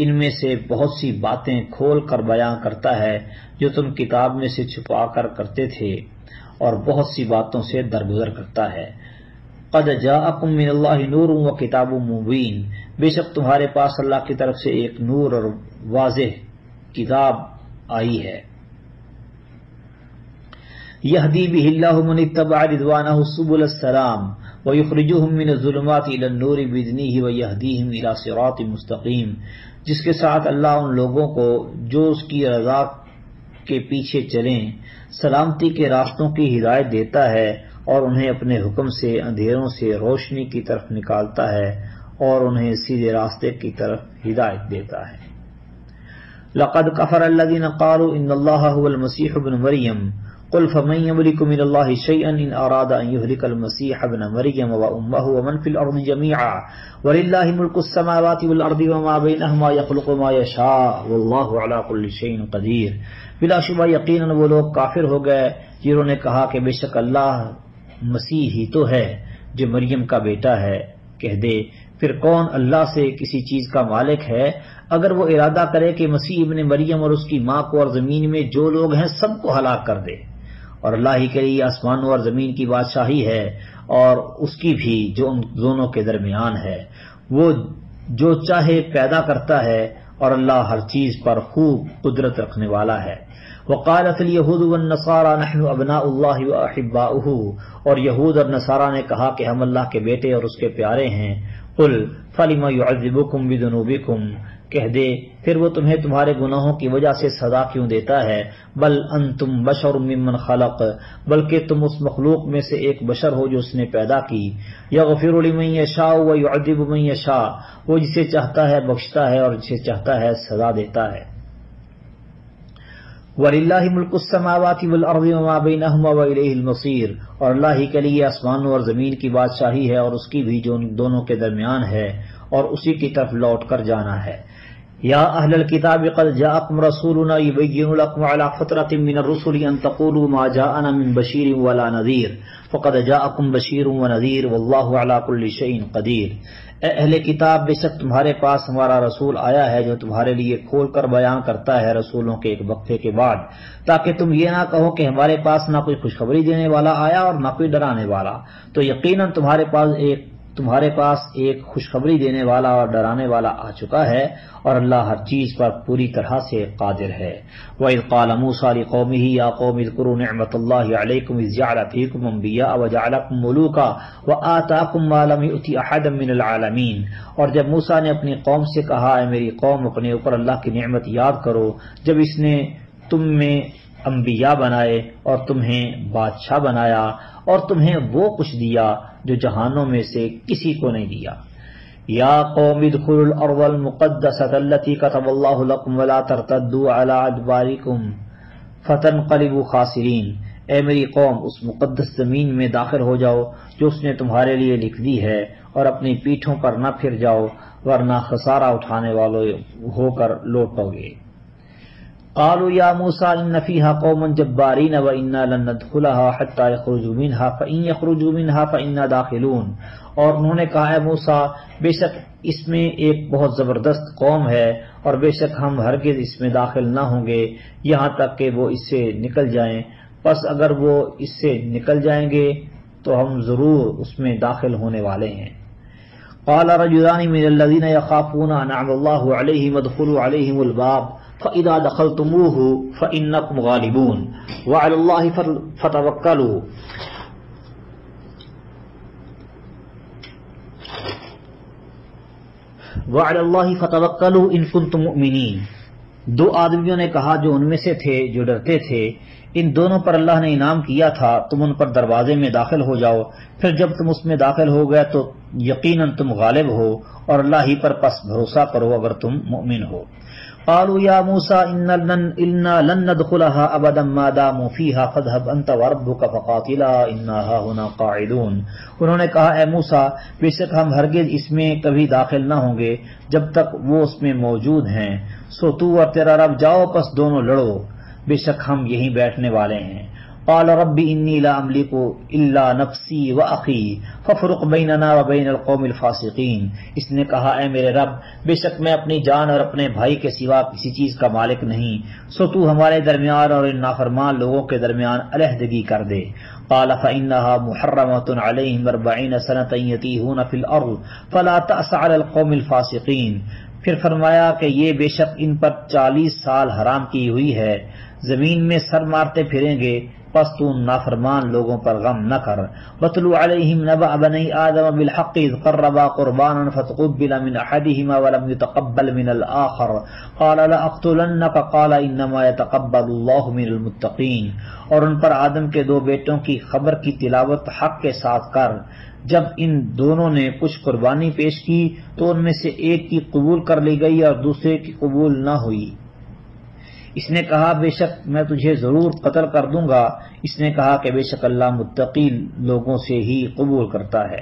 ان میں سے بہت سی باتیں کھول کر بیان کرتا ہے جو تم کتاب میں سے چھپا کر کرتے تھے، اور بہت سی باتوں سے درگزر کرتا ہے۔ قد جاءکم من اللہ نور و کتاب مبین، بے شک تمہارے پاس اللہ کی طرف سے ایک نور اور واضح کتاب آئی ہے۔ یہدی بہ اللہ من اتبع رضوانہ سبل السلام ویخرجہم من الظلمات الی النور باذنہ ویہدیہم الی صراط مستقیم، جس کے ساتھ اللہ ان لوگوں کو جو اس کی رضا کے پیچھے چلیں سلامتی کے راستوں کی ہدایت دیتا ہے، اور انہیں اپنے حکم سے اندھیروں سے روشنی کی طرف نکالتا ہے اور انہیں سیدھے راستے کی طرف ہدایت دیتا ہے۔ لقد كفر الذين قالوا ان الله هو المسيح ابن مريم قل فمن يملك من الله شيئا ان اراد ان يهلك المسيح ابن مريم وامه ومن في الارض جميعا ولله ملك السماوات والارض وما بينهما يخلق ما يشاء والله على كل شيء قدير۔ بلا شبہ یقیناً وہ لوگ کافر ہو گئے جنہوں نے کہا کہ بے شک اللہ مسیح ہی تو ہے جو مریم کا بیٹا ہے۔ کہہ دے پھر کون اللہ سے کسی چیز کا مالک ہے؟ اگر وہ ارادہ کرے کہ مسیح ابن مریم اور اس کی ماں کو اور زمین میں جو لوگ ہیں سب کو ہلاک کر دے، اور اللہ ہی کے لیے آسمانوں اور زمین کی بادشاہی ہے اور اس کی بھی جو ان دونوں کے درمیان ہے، وہ جو چاہے پیدا کرتا ہے اور اللہ ہر چیز پر خوب قدرت رکھنے والا ہے۔ وقالت اليہود والنصارى نحن ابناء اللہ واحباؤہ، اور یہود اور نصارہ نے کہا کہ ہم اللہ کے بیٹے اور اس کے پیارے ہیں۔ قل فلم يعذبكم بذنوبكم، کہہ دے پھر وہ تمہیں تمہارے گناہوں کی وجہ سے سزا کیوں دیتا ہے؟ بل انتم بشر ممن خلق، بلکہ تم اس مخلوق میں سے ایک بشر ہو جو اس نے پیدا کی۔ یغفر لمن یشاء ویعذب من یشاء، وہ جسے چاہتا ہے بخشتا ہے اور جسے چاہتا ہے سزا دیتا ہے۔ وَلِلَّهِ مُلْكُ السَّمَاوَاتِ وَالْأَرْضِ وَمَا بَيْنَهُمَا وَإِلَيْهِ الْمَصِيرُ، اور اللہ ہی کے لیے آسمانوں اور زمین کی بادشاہی ہے اور اس کی بھی جو ان دونوں کے درمیان ہے، اور اسی کی طرف لوٹ کر جانا ہے۔ یا اہل الکتاب قد جاءکم رسولنا یبین لکم علی فترۃ من الرسل ان تقولوا ما جاءنا من بشیر ولا نذیر فقد جاءکم بشیر ونذیر واللہ علی کل شیء قدیر۔ اے اہل کتاب، بے شک تمہارے پاس ہمارا رسول آیا ہے جو تمہارے لیے کھول کر بیان کرتا ہے رسولوں کے ایک وقفے کے بعد، تاکہ تم یہ نہ کہو کہ ہمارے پاس نہ کوئی خوشخبری دینے والا آیا اور نہ کوئی ڈرانے والا، تو یقیناً تمہارے پاس ایک خوشخبری دینے والا اور ڈرانے والا آ چکا ہے، اور اللہ ہر چیز پر پوری طرح سے قادر ہے۔ وَإِذْ قَالَ مُوسَىٰ لِقَوْمِهِ يَا قَوْمِ اذْكُرُوا نِعْمَةَ اللَّهِ عَلَيْكُمْ إِذْ جَعَلَ فِيكُمْ أَنبِيَاءَ وَجَعَلَكُمْ مُلُوكًا وَآتَاكُمْ مَا لَمْ يُؤْتِ أَحَدًا مِّنَ الْعَالَمِينَ، اور جب موسیٰ نے اپنی قوم سے کہا اے میری قوم اپنے اوپر اللہ کی نعمت یاد کرو جب اس نے تم میں انبیاء بنائے اور تمہیں بادشاہ بنایا اور تمہیں وہ کچھ دیا جو جہانوں میں سے کسی کو نہیں دیا۔ یا قوم ادخلوا الارض المقدسۃ التي كتب اللہ لكم ولا ترتدوا على ادبارکم فتنقلبوا خاسرین، اے میری قوم اس مقدس زمین میں داخل ہو جاؤ جو اس نے تمہارے لیے لکھ دی ہے، اور اپنی پیٹھوں پر نہ پھر جاؤ ورنہ خسارہ اٹھانے والے ہو کر لوٹو گے۔ قالوا یا موسیٰ ان فیہا قوما جبارین وانا لن ندخلها حتی یخرجوا منها فإن یخرجوا منها فإنا داخلون، اور انہوں نے کہا اے موسیٰ بے شک اس میں ایک بہت زبردست قوم ہے اور بے شک ہم ہرگز اس میں داخل نہ ہوں گے یہاں تک کہ وہ اس سے نکل جائیں، پس اگر وہ اس سے نکل جائیں گے تو ہم ضرور اس میں داخل ہونے والے ہیں۔ قال رجلان من الذين يخافون انعم الله عليهم ادخلوا عليهم الباب فإذا دخلتموه فإنكم غالبون وعلى الله فتوكلوا وعلى الله فتوكلوا إن كنتم مؤمنين۔ دو آدمیوں نے کہا جو ان میں سے تھے جو ڈرتے تھے، ان دونوں پر اللہ نے انعام کیا تھا، تم ان پر دروازے میں داخل ہو جاؤ، پھر جب تم اس میں داخل ہو گئے تو یقیناً تم غالب ہو، اور اللہ ہی پر پس بھروسہ کرو اگر تم مؤمن ہو۔ قالوا یا موسیٰ انا لن ندخلها ابدا ما داموا فیها فاذهب انت وربك فقاتلا انا هاهنا قاعدون، انہوں نے کہا اے موسیٰ بے شک ہم ہرگز اس میں کبھی داخل نہ ہوں گے جب تک وہ اس میں موجود ہیں، سو تو اور تیرا رب جاؤ پس دونوں لڑو، بے شک ہم یہیں بیٹھنے والے ہیں۔ قال رب انی لا املک الا نفسی واخی فافرق بیننا وبین القوم الفاسقین، اس نے کہا اے میرے رب بے شک میں اپنی جان اور اپنے بھائی کے سوا کسی چیز کا مالک نہیں، سو تو ہمارے درمیان اور ان نافرمان لوگوں کے درمیان علیحدگی کر دے۔ قال فإنها محرمة عليهم 40 سنة يتيهون في الأرض فلا تأس على القوم الفاسقين، پھر فرمایا کہ یہ بے شک ان پر 40 سال حرام کی ہوئی ہے، زمین میں سر مارتے پھریں گے، پس تو نافرمان لوگوں پر غم نہ کر۔ وَاتْلُ عَلَيْهِمْ نَبَأَ بَنِي آدَمَ بِالْحَقِّ إِذْ قَرَّبَا قُرْبَانًا فَتُقُبِّلَ مِنْ أَحَدِهِمَا وَلَمْ يُتَقَبَّلْ مِنَ الْآخَرِ قَالَ لَأَقْتُلَنَّكَ قَالَ إِنَّمَا يَتَقَبَّلُ اللَّهُ مِنَ الْمُتَّقِينَ۔ اور ان پر آدم کے 2 بیٹوں کی خبر کی تلاوت حق کے ساتھ کر۔ جب ان دونوں نے کچھ قربانی پیش کی تو ان میں سے ایک کی قبول کر لی گئی اور دوسرے کی قبول نہ ہوئی۔ اس نے کہا بے شک میں تجھے ضرور قتل کر دوں گا۔ اس نے کہا کہ بے شک اللہ متقی لوگوں سے ہی قبول کرتا ہے۔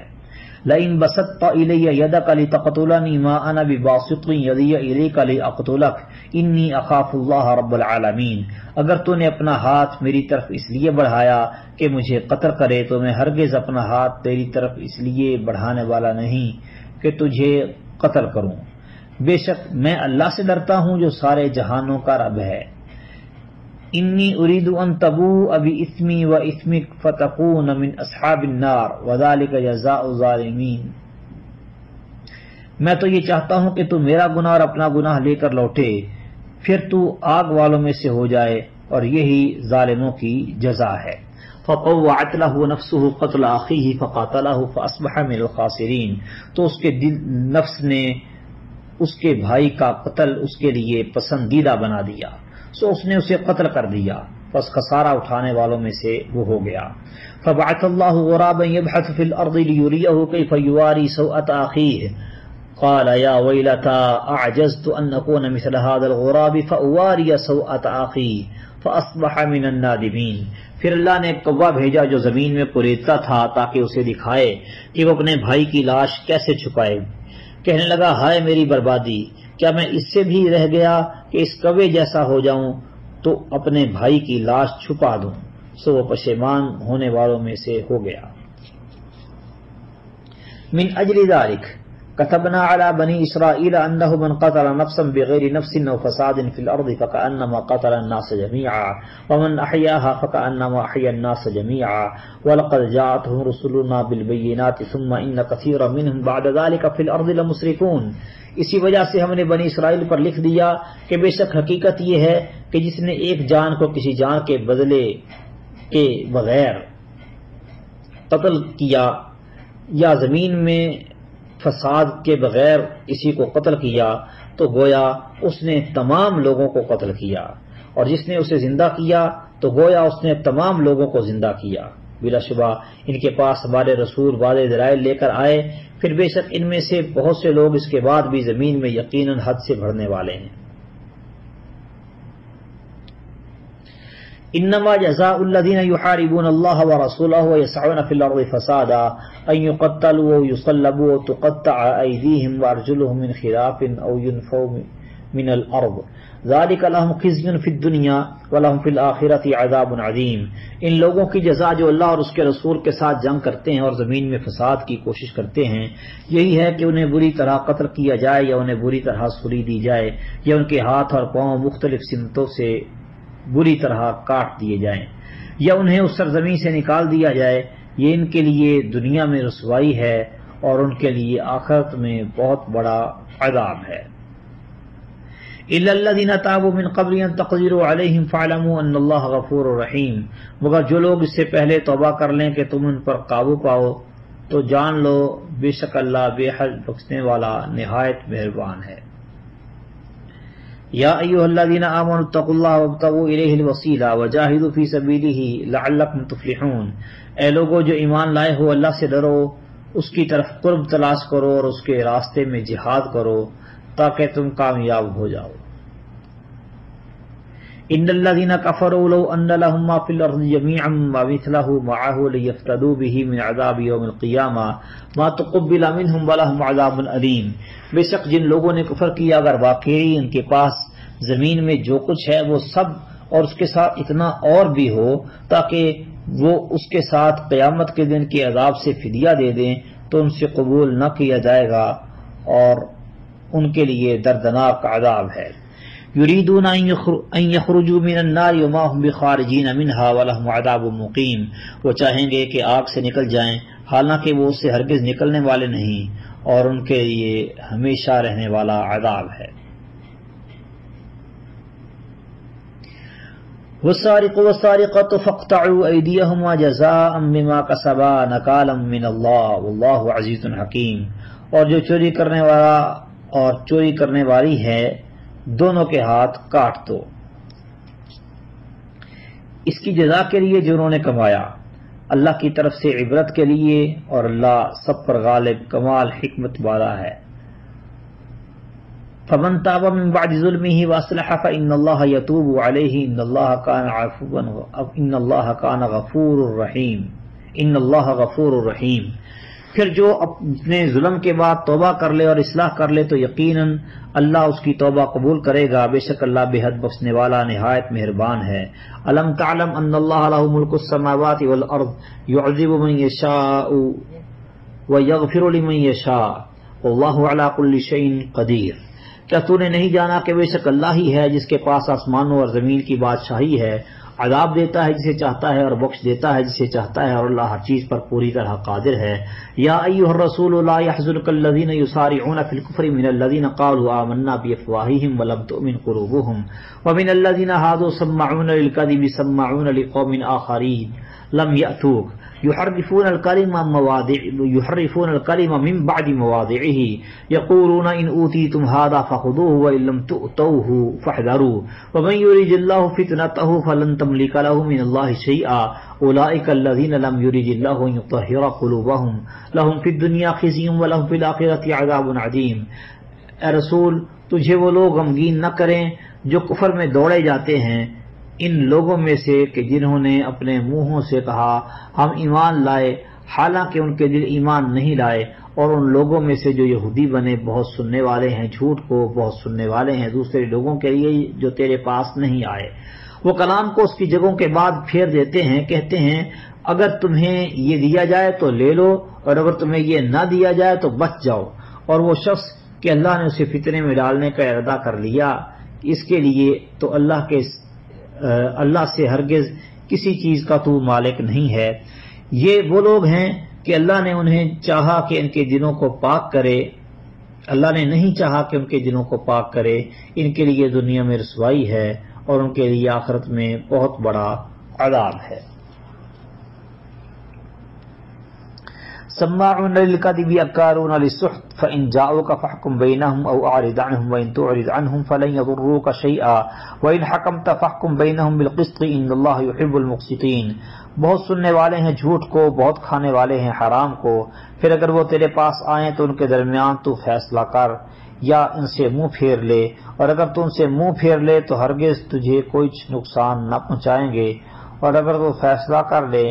لئن بسطت الی یدک لتقتلنی ما انا بباسط یدی الیک لاقتلک انی اخاف اللہ رب العالمین۔ اگر تو نے اپنا ہاتھ میری طرف اس لیے بڑھایا کہ مجھے قتل کرے تو میں ہرگز اپنا ہاتھ تیری طرف اس لیے بڑھانے والا نہیں کہ تجھے قتل کروں۔ بے شک میں اللہ سے ڈرتا ہوں جو سارے جہانوں کا رب ہے۔ انی اريد ان تبوء باسمی واسمک فتکون من اصحاب النار وذلک جزاء الظالمین۔ میں تو یہ چاہتا ہوں کہ تو میرا گناہ اور اپنا گناہ لے کر لوٹے، پھر تو آگ والوں میں سے ہو جائے، اور یہی ظالموں کی جزا ہے۔ فطوعت له نفسه قتل اخیہ فقاتلہ فاصبح من الخاسرین۔ تو اس کے نفس نے اس کے بھائی کا قتل اس کے لیے پسندیدہ بنا دیا، سو اس نے اسے قتل کر دیا، پس خسارہ اٹھانے والوں میں سے وہ ہو گیا۔ فبعث اللہ غرابا يبحث في الارض ليريه كيف يواري سوءة اخيه قال يا ويلتى اعجزت ان اكون مثل هذا الغراب فاواري سوءة اخي فاصبح من النادمين۔ پھر اللہ نے ایک کوا بھیجا جو زمین میں پریتتا تھا تاکہ اسے دکھائے کہ وہ اپنے بھائی کی لاش کیسے چھپائے۔ کہنے لگا ہائے میری بربادی، کیا میں اس سے بھی رہ گیا کہ اس کوے جیسا ہو جاؤں تو اپنے بھائی کی لاش چھپا دوں، سو وہ پشیمان ہونے والوں میں سے ہو گیا۔ من اجل ذلك كتبنا على بني اسرائيل انه من قتل نفسا بغير نفس او فساد في الارض فكأنما قتل الناس جميعا ومن احياها فكأنما احيا الناس جميعا ولقد جاءتهم رسلنا بالبينات ثم ان كثيرا منهم بعد ذلك في الارض لمسرفون۔ اسی وجہ سے ہم نے بنی اسرائیل پر لکھ دیا کہ بے شک حقیقت یہ ہے کہ جس نے ایک جان کو کسی جان کے بدلے کے بغیر قتل کیا یا زمین میں فساد کے بغیر کسی کو قتل کیا تو گویا اس نے تمام لوگوں کو قتل کیا، اور جس نے اسے زندہ کیا تو گویا اس نے تمام لوگوں کو زندہ کیا۔ بلا شبہ ان کے پاس ہمارے رسول واضح دلائل لے کر آئے، پھر بے شک ان میں سے بہت سے لوگ اس کے بعد بھی زمین میں یقیناً حد سے بڑھنے والے ہیں۔ انما جزاء الذين يحاربون الله ورسوله ويسعون في الارض فسادا ان يقتلوا او يصلبوا او تقطع ايديهم وارجلهم من خلاف او ينفوا من الارض ذلك لهم خزي في الدنيا ولهم في الاخره عذاب عظيم۔ ان لوگوں کی جزا جو اللہ اور اس کے رسول کے ساتھ جنگ کرتے ہیں اور زمین میں فساد کی کوشش کرتے ہیں یہی ہے کہ انہیں بری طرح قتل کیا جائے یا انہیں بری طرح سولی دی جائے یا ان کے ہاتھ اور پاؤں مختلف سمتوں سے بری طرح کاٹ دیے جائیں یا انہیں اس سرزمین سے نکال دیا جائے۔ یہ ان کے لیے دنیا میں رسوائی ہے اور ان کے لیے آخرت میں بہت بڑا عذاب ہے۔ الا الذين تابوا من قبل ان تقدروا عليهم فاعلموا ان الله غفور رحيم۔ مگر جو لوگ اس سے پہلے توبہ کر لیں کہ تم ان پر قابو پاؤ تو جان لو بے شک اللہ بے حد بخشنے والا نہایت مہربان ہے۔ یا ایھا الذین آمنوا اتقوا اللہ وابتغوا الیہ الوسیلہ وجاہدوا فی سبیلہ لعلکم تفلحون۔ اے لوگو جو ایمان لائے ہو اللہ سے ڈرو، اس کی طرف قرب تلاش کرو اور اس کے راستے میں جہاد کرو تاکہ تم کامیاب ہو جاؤ۔ ان الذین کفروا لو ان لهم ما فی الارض جميعا ومثله معه لیفتدوا به من عذاب یوم القیامہ ما تقبل منهم ولهم عذاب علیم۔ بے شک جن لوگوں نے کفر کیا اگر واقعی ان کے پاس زمین میں جو کچھ ہے وہ سب اور اس کے ساتھ اتنا اور بھی ہو تاکہ وہ اس کے ساتھ قیامت کے دن کے عذاب سے فدیہ دے دیں تو ان سے قبول نہ کیا جائے گا اور ان کے لیے دردناک عذاب ہے۔ یریدون ان یخرجوا من النار وما هم بخارجین منها ولهم عذاب مقیم۔ وہ چاہیں گے کہ آگ سے نکل جائیں حالانکہ وہ اس سے ہرگز نکلنے والے نہیں اور ان کے لیے ہمیشہ رہنے والا عذاب ہے۔ والسارق والسارقۃ فاقطعوا ایدیہما جزاء بما کسبا نکالا من اللہ واللہ عزیز حکیم، اور جو چوری کرنے والا اور چوری کرنے والی ہے دونوں کے ہاتھ کاٹ دو، اس کی جزا کے لیے جو انہوں نے کمایا، اللہ کی طرف سے عبرت کے لیے، اور اللہ سب پر غالب کمال حکمت والا ہے۔ فمن تاب من بعد ظلمه واصلح فإن الله يتوب عليه إن الله كان عفوا إن الله كان غفور رحيم إن الله غفور رحيم۔ پھر جو اپنے ظلم کے بعد توبہ کر لے اور اصلاح کر لے تو یقیناً اللہ اس کی توبہ قبول کرے گا، بے شک اللہ بے حد بخشنے والا نہایت مہربان ہے۔ الم تعلم ان اللہ له ملک السماوات والارض يعذب من يشاء ويغفر لمن يشاء واللہ علی کل شیء قدیر۔ کیا تو نے نہیں جانا کہ بے شک اللہ ہی ہے جس کے پاس آسمانوں اور زمین کی بادشاہی ہے، عذاب دیتا ہے جسے چاہتا ہے اور بخش دیتا ہے جسے چاہتا ہے، اور اللہ ہر چیز پر پوری طرح قادر ہے۔ یا ایھا الرسول لا يحزنک الذین یسارعون فی الکفر من الذین قالوا آمنا بافواہہم ولم تؤمن قلوبہم ومن الذین ھادوا سماعون للکذب سماعون لقوم آخرین لم یأتوک يحرفون الكلم من بعد مواضعه يقولون إن أوتيتم هذا فخذوه وإن لم تؤتوه فاحذروا ومن يريد الله فتنته فلن تملك له من الله شيئا أولئك الذين لم يريد الله أن يطهر قلوبهم لهم في الدنيا خزي ولهم في الآخرة عذاب عظيم۔ اے رسول تجھے وہ لوگ غمگین نہ کریں جو کفر میں دوڑے جاتے ہیں ان لوگوں میں سے کہ جنہوں نے اپنے منہوں سے کہا ہم ایمان لائے حالانکہ ان کے دل ایمان نہیں لائے، اور ان لوگوں میں سے جو یہودی بنے بہت سننے والے ہیں جھوٹ کو، بہت سننے والے ہیں دوسرے لوگوں کے لیے جو تیرے پاس نہیں آئے۔ وہ کلام کو اس کی جگہوں کے بعد پھیر دیتے ہیں، کہتے ہیں اگر تمہیں یہ دیا جائے تو لے لو اور اگر تمہیں یہ نہ دیا جائے تو بچ جاؤ، اور وہ شخص کہ اللہ نے اسے فتنے میں ڈالنے کا ارادہ کر لیا اس کے لیے تو اللہ سے ہرگز کسی چیز کا تو مالک نہیں ہے۔ یہ وہ لوگ ہیں کہ اللہ نے انہیں چاہا کہ ان کے دلوں کو پاک کرے، اللہ نے نہیں چاہا کہ ان کے دلوں کو پاک کرے، ان کے لیے دنیا میں رسوائی ہے اور ان کے لیے آخرت میں بہت بڑا عذاب ہے۔ سماعون للکذب اکارون للسحت فإن جاءوك فاحكم بينهم أو أعرض عنهم وإن تعرض عنهم فلن يضروك شيئا وإن حكمت فاحكم بينهم بالقسط إن الله يحب المقسطين۔ بہت سننے والے ہیں جھوٹ کو، بہت کھانے والے ہیں حرام کو، پھر اگر وہ تیرے پاس آئیں تو ان کے درمیان تو فیصلہ کر یا ان سے منہ پھیر لے، اور اگر تو ان سے منہ پھیر لے تو ہرگز تجھے کوئی نقصان نہ پہنچائیں گے، اور اگر تو فیصلہ کر لے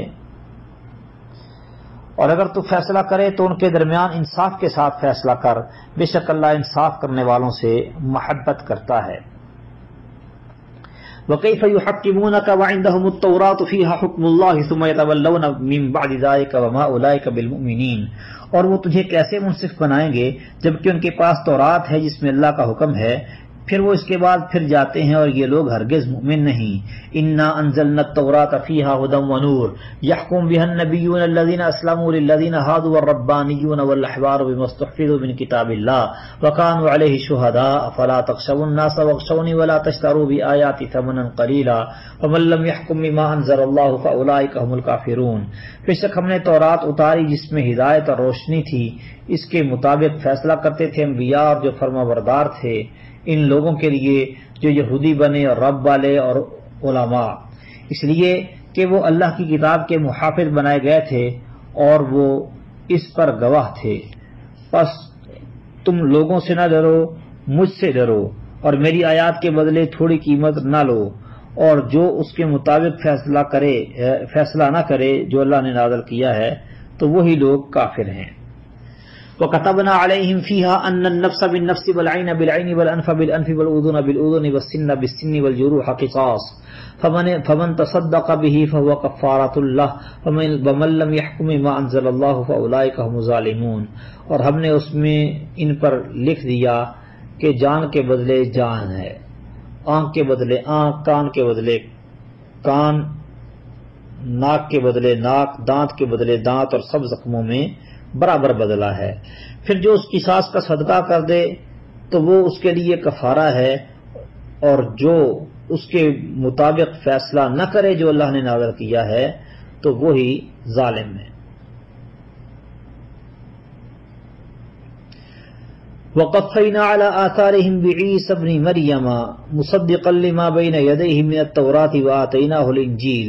اور اگر تو فیصلہ کرے تو ان کے درمیان انصاف کے ساتھ فیصلہ کر، بے شک اللہ انصاف کرنے والوں سے محبت کرتا ہے۔ وَكَيْفَ يُحَكِّمُونَكَ وَعِندَهُمُ التَّوْرَاةُ فِيهَا حُكْمُ اللَّهِ ثُمَّ يَتَوَلَّوْنَ مِن بَعْدِ ذَلِكَ وَمَا أُولَٰئِكَ بِالْمُؤْمِنِينَ، اور وہ تجھے کیسے منصف بنائیں گے جبکہ ان کے پاس تورات ہے جس میں اللہ کا حکم ہے، پھر وہ اس کے بعد پھر جاتے ہیں اور یہ لوگ ہرگز مومن نہیں۔ انا انزلنا التوراۃ فیہا ھدی ونور یحکم بها النبیون الذین اسلموا للذین ھادوا والربانیون والاحبار بما استحفظوا من کتاب اللہ وکانوا علیہ شہداء فلا تخشوا الناس واخشونی ولا تشتروا بآیاتی ثمنا قلیلا ومن لم یحکم بما انزل اللہ فاولئک ھم الکافرون۔ بے شک ہم نے تورات اتاری جس میں ہدایت اور روشنی تھی، اس کے مطابق فیصلہ کرتے تھے انبیاء اور جو فرما بردار تھے ان لوگوں کے لیے جو یہودی بنے اور رب والے اور علماء، اس لیے کہ وہ اللہ کی کتاب کے محافظ بنائے گئے تھے اور وہ اس پر گواہ تھے۔ پس تم لوگوں سے نہ ڈرو، مجھ سے ڈرو اور میری آیات کے بدلے تھوڑی قیمت نہ لو، اور جو اس کے مطابق فیصلہ نہ کرے جو اللہ نے نازل کیا ہے تو وہی لوگ کافر ہیں۔ وَكَتَبْنَا عَلَيْهِمْ فِيهَا أَنَّ النَّفْسَ بِالنَّفْسِ وَالْعَيْنَ بِالْعَيْنِ وَالْأَنْفَ بِالْأَنْفِ وَالْأُذُنَ بِالْأُذُنِ وَالسِّنَّ بِالسِّنِّ وَالْجُرُوحَ قِصَاصٌ فَمَنْ تَصَدَّقَ بِهِ فَهُوَ كَفَّارَةٌ لَهُ وَمَنْ لَمْ يَحْكُم بِمَا أَنزَلَ اللَّهُ فَأُولَئِكَ هُمُ الظَّالِمُونَ۔ اور ہم نے اس میں ان پر لکھ دیا کہ جان کے بدلے جان ہے، آنکھ کے بدلے آنکھ، کان کے بدلے کان، ناک کے بدلے ناک، دانت کے بدلے دانت، اور سب زخموں میں برابر بدلہ ہے۔ پھر جو اس قصاص کا صدقہ کر دے تو وہ اس کے لیے کفارہ ہے، اور جو اس کے مطابق فیصلہ نہ کرے جو اللہ نے نازل کیا ہے تو وہی ظالم ہے۔ وَقَفَّيْنَا عَلَىٰ آثَارِهِمْ بِعِيسَى ابْنِ مَرْيَمَ مُصَدِّقًا لِمَا بَيْنَ يَدَيْهِ مِنَ التَّوْرَاةِ وَآتَيْنَاهُ الْإِنْجِيلَ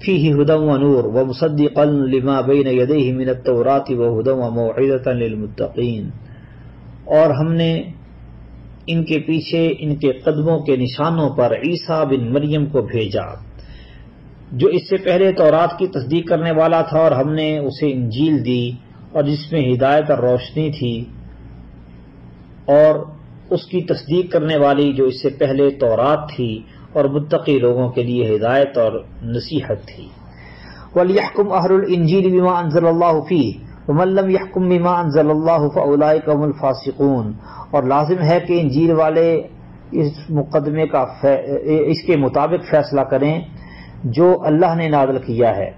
فِيهِ هُدًى وَنُورٌ وَمُصَدِّقًا لِمَا بَيْنَ يَدَيْهِ مِنَ التَّوْرَاةِ وَهُدًى وَمَوْعِظَةً لِلْمُتَّقِينَ، اور ہم نے ان کے پیچھے ان کے قدموں کے نشانوں پر عیسیٰ بن مریم کو بھیجا جو اس سے پہلے تورات کی تصدیق کرنے والا تھا، اور ہم نے اسے انجیل دی اور جس میں ہدایت اور روشنی تھی، اور اس کی تصدیق کرنے والی جو اس سے پہلے تورات تھی، اور متقی لوگوں کے لیے ہدایت اور نصیحت تھی۔ وَلْيَحْكُمْ أَهْلُ الْإِنْجِيلِ بِمَا أَنزَلَ اللَّهُ فِيهِ وَمَن لَّمْ يَحْكُم بِمَا أَنزَلَ اللَّهُ فَأُولَٰئِكَ هُمُ الْفَاسِقُونَ، اور لازم ہے کہ انجیل والے اس مقدمے کا اس کے مطابق فیصلہ کریں جو اللہ نے نازل کیا ہے،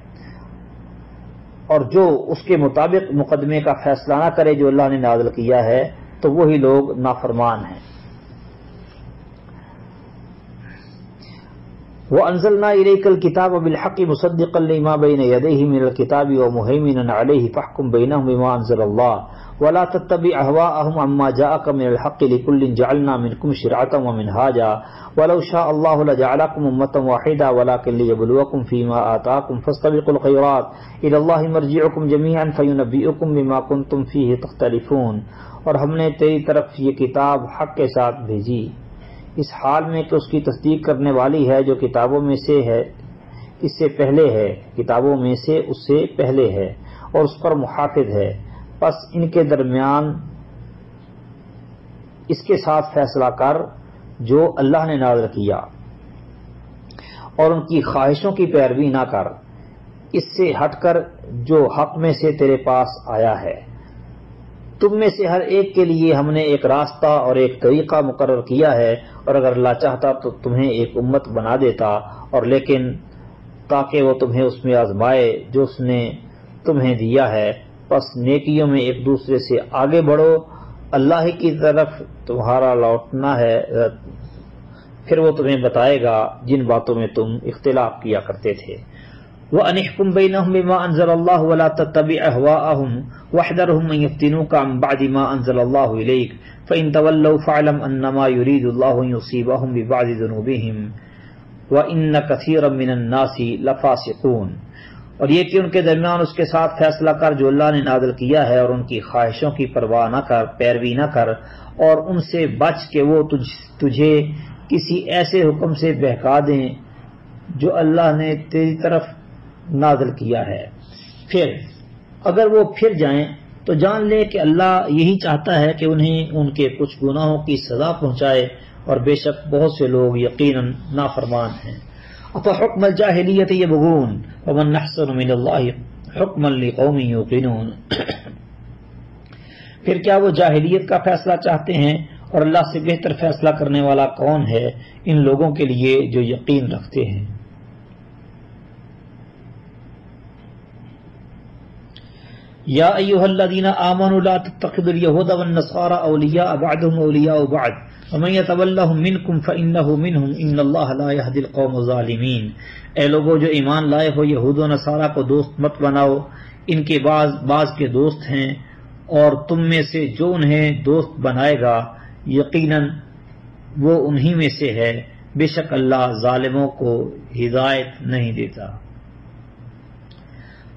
اور جو اس کے مطابق مقدمے کا فیصلہ نہ کرے جو اللہ نے نازل کیا ہے تو وہی لوگ نافرمان ہیں۔ وَأَنزَلْنَا إِلَيْكَ الْكِتَابَ بِالْحَقِّ مُصَدِّقًا لِمَا بَيْنَ يَدَيْهِ مِنَ الْكِتَابِ وَمُهَيْمِنًا عَلَيْهِ فَاحْكُم بَيْنَهُم بِمَا أَنزَلَ اللَّهُ وَلَا تَتَّبِعْ أَهْوَاءَهُمْ عَمَّا جَاءَكَ مِنَ الْحَقِّ لِكُلٍّ جَعَلْنَا مِنكُمْ شِرْعَةً وَمِنْهَاجًا وَلَوْ شَاءَ اللَّهُ لَجَعَلَكُمْ أُمَّةً وَاحِدَةً وَلَكِن لِيَبْلُوَكُمْ فِيمَا آتَاكُمْ فَاسْتَبِقُوا الْخَيْرَاتِ إِلَى اللَّهِ مَرْجِعُكُمْ جَمِيعًا فَيُنَبِّئُكُم بِمَا كُنتُمْ فِيهِ تَخْتَلِفُونَ، اور ہم نے تیری طرف یہ کتاب حق کے ساتھ بھیجی اس حال میں کہ اس کی تصدیق کرنے والی ہے جو کتابوں میں سے ہے اس سے پہلے ہے، کتابوں میں سے اس سے پہلے ہے، اور اس پر محافظ ہے، پس ان کے درمیان اس کے ساتھ فیصلہ کر جو اللہ نے نازل کیا، اور ان کی خواہشوں کی پیروی نہ کر اس سے ہٹ کر جو حق میں سے تیرے پاس آیا ہے۔ تم میں سے ہر ایک کے لیے ہم نے ایک راستہ اور ایک طریقہ مقرر کیا ہے، اور اگر اللہ چاہتا تو تمہیں ایک امت بنا دیتا، اور لیکن تاکہ وہ تمہیں اس میں آزمائے جو اس نے تمہیں دیا ہے، پس نیکیوں میں ایک دوسرے سے آگے بڑھو، اللہ کی طرف تمہارا لوٹنا ہے، پھر وہ تمہیں بتائے گا جن باتوں میں تم اختلاف کیا کرتے تھے۔ وَأَنِ احْكُم بَيْنَهُم بِمَا أَنزَلَ اللَّهُ وَلَا تَتَّبِعْ أَهْوَاءَهُمْ وَاحْذَرْهُمْ أَن يَفْتِنُوكَ عَن بَعْدِ مَا أَنزَلَ اللَّهُ إِلَيْكَ فَإِن تَوَلَّوْا فَاعْلَمْ أَنَّمَا يُرِيدُ اللَّهُ أَن يُصِيبَهُم بِبَعْضِ ذُنُوبِهِمْ وَإِنَّ كَثِيرًا مِّنَ النَّاسِ لَفَاسِقُونَ، اور یہ کہ ان کے درمیان اس کے ساتھ فیصلہ کر جو اللہ نے نازل کیا ہے، اور ان کی خواہشوں کی پرواہ نہ کر، پیروی نہ کر، اور ان سے بچ کہ وہ تجھے کسی ایسے حکم سے بہکا دیں جو اللہ نے تیری طرف نازل کیا ہے۔ پھر اگر وہ پھر جائیں تو جان لے کہ اللہ یہی چاہتا ہے کہ انہیں ان کے کچھ گناہوں کی سزا پہنچائے، اور بے شک بہت سے لوگ یقیناً نافرمان ہیں۔ أَفَحُكْمَ الْجَاهِلِيَّةِ يَبْغُونَ وَمَنْ أَحْسَنُ مِنَ اللَّهِ حُكْمًا لِقَوْمٍ يُوقِنُونَ، پھر کیا وہ جاہلیت کا فیصلہ چاہتے ہیں، اور اللہ سے بہتر فیصلہ کرنے والا کون ہے ان لوگوں کے لیے جو یقین رکھتے ہیں۔ یا ایھا الذین آمنوا لا تتخذوا اليهود والنصارى اولیاء بعضهم اولیاء بعض ومن يتولهم منکم فانه منهم ان اللہ لا يهدي القوم الظالمین، اے لوگو جو ایمان لائے ہو یہود و نصارہ کو دوست مت بناؤ، ان کے بعض کے دوست ہیں، اور تم میں سے جو انہیں دوست بنائے گا یقیناً وہ انہی میں سے ہے، بے شک اللہ ظالموں کو ہدایت نہیں دیتا۔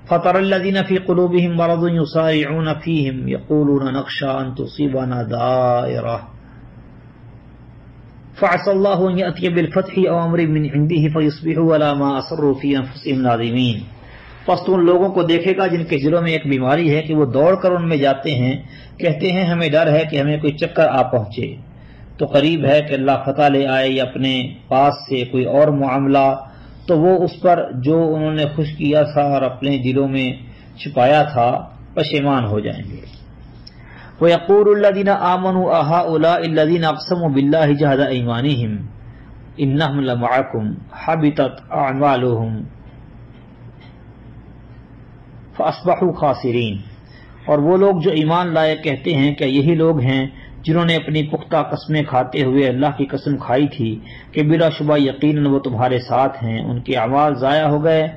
فَتَرَى الَّذِينَ فِي قُلُوبِهِم مَّرَضٌ يُسَارِعُونَ فِيهِمْ يَقُولُونَ نَخْشَىٰ أَن تُصِيبَنَا دَائِرَةٌ فَعَسَى اللَّهُ أَن يَأْتِيَ بِالْفَتْحِ أَوْ أَمْرٍ مِّنْ عِندِهِ فَيُصْبِحُوا عَلَىٰ مَا أَسَرُّوا فِي أَنفُسِهِمْ نَادِمِينَ، پس تو ان لوگوں کو دیکھے گا جن کے دلوں میں ایک بیماری ہے کہ وہ دوڑ کر ان میں جاتے ہیں، کہتے ہیں ہمیں ڈر ہے کہ ہمیں کوئی چکر آ پہنچے، تو قریب ہے کہ اللہ فتح لے آئے یا اپنے پاس سے کوئی اور معاملہ، تو وہ اس پر جو انہوں نے خوش کیا تھا اور اپنے دلوں میں چھپایا تھا پشیمان ہو جائیں گے۔ وَيَقُولُ الَّذِينَ آمَنُوا أَهَٰؤُلَاءِ الَّذِينَ أَقْسَمُوا بِاللَّهِ جَهْدَ أَيْمَانِهِمْ إِنَّهُمْ لَمَعَكُمْ حَبِطَتْ أَعْمَالُهُمْ فَأَصْبَحُوا خَاسِرِينَ، اور وہ لوگ جو ایمان لائے کہتے ہیں کہ یہی لوگ ہیں جنہوں نے اپنی پختہ قسمیں کھاتے ہوئے اللہ کی قسم کھائی تھی کہ بلا شبہ یقیناً وہ تمہارے ساتھ ہیں، ان کے اعمال ضائع ہو گئے،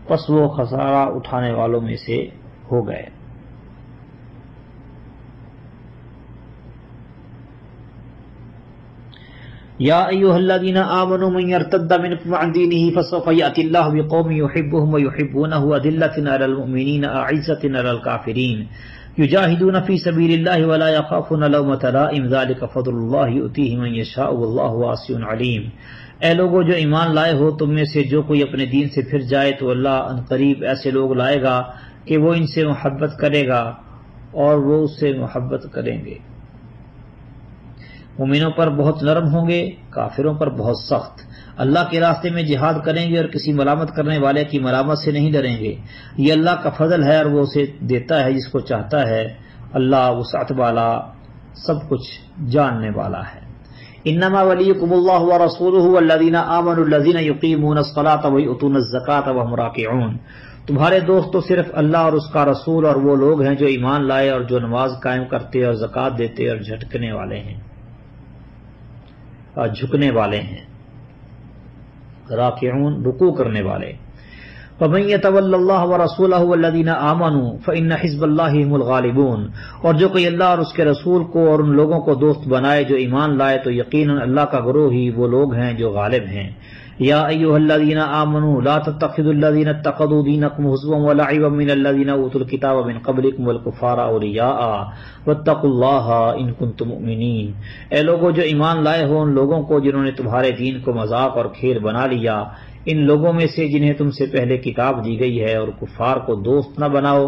پس وہ خسارہ اٹھانے والوں میں سے ہو گئے۔ یا ایھا الذین آمنوا من یرتد منکم عن دینہ فسوف یأتی اللہ بقوم یحبهم ویحبونہ اذلۃ علی المؤمنین اعزۃ علی الکافرین یجاہدون فی سبیل اللہ ولا یخافون لومۃ لائم ذلک فضل اللہ یؤتیہ من یشاء واللہ واسع علیم۔ اے لوگو جو ایمان لائے ہو، تم میں سے جو کوئی اپنے دین سے پھر جائے تو اللہ ان قریب ایسے لوگ لائے گا کہ وہ ان سے محبت کرے گا اور وہ اس سے محبت کریں گے۔ مومنوں پر بہت نرم ہوں گے، کافروں پر بہت سخت۔ اللہ کے راستے میں جہاد کریں گے اور کسی ملامت کرنے والے کی ملامت سے نہیں ڈریں گے۔ یہ اللہ کا فضل ہے اور وہ اسے دیتا ہے جس کو چاہتا ہے۔ اللہ وسعت والا، سب کچھ جاننے والا ہے۔ انما ولیکم اللہ ورسولہ والذین آمنوا الذین یقیمون الصلاۃ ویؤتون الزکاۃ وہم راکعون۔ تمہارے دوست تو صرف اللہ اور اس کا رسول اور وہ لوگ ہیں جو ایمان لائے اور جو نماز قائم کرتے اور زکوٰۃ دیتے اور جھٹکنے والے ہیں، جھکنے والے ہیں، راکعون رکوع کرنے والے۔ وَمَن يَتَوَلَّ اللَّهَ وَرَسُولَهُ وَالَّذِينَ آمَنُوا فَإِنَّ حِزْبَ اللَّهِ هُمُ الْغَالِبُونَ۔ اور جو کوئی اللہ اور اس کے رسول کو اور ان لوگوں کو دوست بنائے جو ایمان لائے تو یقیناً اللہ کا گروہ ہی وہ لوگ ہیں جو غالب ہیں۔ یا ایھا الذین آمنوا لا تتخذوا الذین اتخذوا دینکم ہزوا ولعبا من الذین اوتوا الکتاب من قبلکم والکفار اولیاء واتقوا اللہ ان کنتم مؤمنین۔ اے لوگوں جو ایمان لائے ہو، ان لوگوں کو جنہوں نے تمہارے دین کو مذاق اور کھیل بنا لیا، ان لوگوں میں سے جنہیں تم سے پہلے کتاب دی گئی ہے، اور کفار کو دوست نہ بناؤ،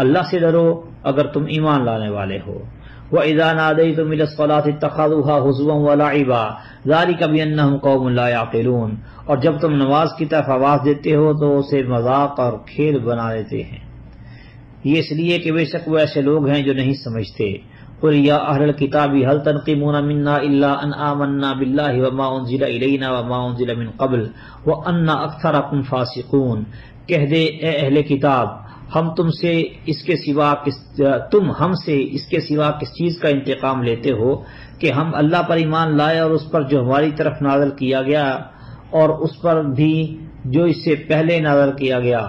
اللہ سے ڈرو اگر تم ایمان لانے والے ہو۔ وَإِذَا نَادَيْتُمْ إِلَى الصَّلَاةِ اتَّخَذُوهَا هُزُوًا وَلَعِبًا ذَلِكَ بِأَنَّهُمْ قَوْمٌ لَا يَعْقِلُونَ۔ اور جب تم نماز کی طرف آواز دیتے ہو تو اسے مذاق اور کھیل بنا لیتے ہیں، یہ اس لیے کہ بے شک وہ ایسے لوگ ہیں جو نہیں سمجھتے۔ قُلْ يَا أَهْلَ الْكِتَابِ هَلْ تَنْقِمُونَ مِنَّا إِلَّا أَنْ آمَنَّا بِاللَّهِ وَمَا أُنزِلَ إِلَيْنَا وَمَا أُنزِلَ مِنْ قَبْلُ وَأَنَّ أَكْثَرَكُمْ فَاسِقُونَ۔ کہہ دے اے اہل کتاب، ہم تم سے اس کے سوا تم ہم سے اس کے سوا کس چیز کا انتقام لیتے ہو کہ ہم اللہ پر ایمان لائے اور اس پر جو ہماری طرف نازل کیا گیا اور اس پر بھی جو اس سے پہلے نازل کیا گیا،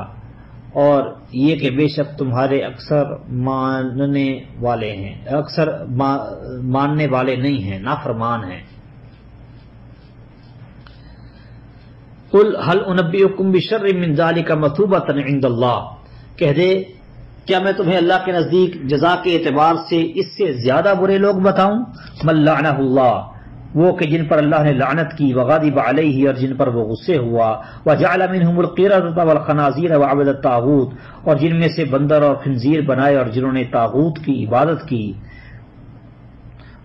اور یہ کہ بے شک تمہارے اکثر ماننے والے نہیں ہیں، نافرمان ہیں۔ قل هل انبئکم بشر من ذلک مثوبۃ عند اللہ، کہہ دے کیا میں تمہیں اللہ کے نزدیک جزا کے اعتبار سے اس سے زیادہ برے لوگ بتاؤں؟ من لعنہ اللہ، وہ کہ جن پر اللہ نے لعنت کی، وغضب علیہ، اور جن پر وہ غصے ہوا، وجعل منہم القردۃ والخنازیر وعبد الطاغوت، اور جن میں سے بندر اور خنزیر بنائے اور جنہوں نے طاغوت کی عبادت کی۔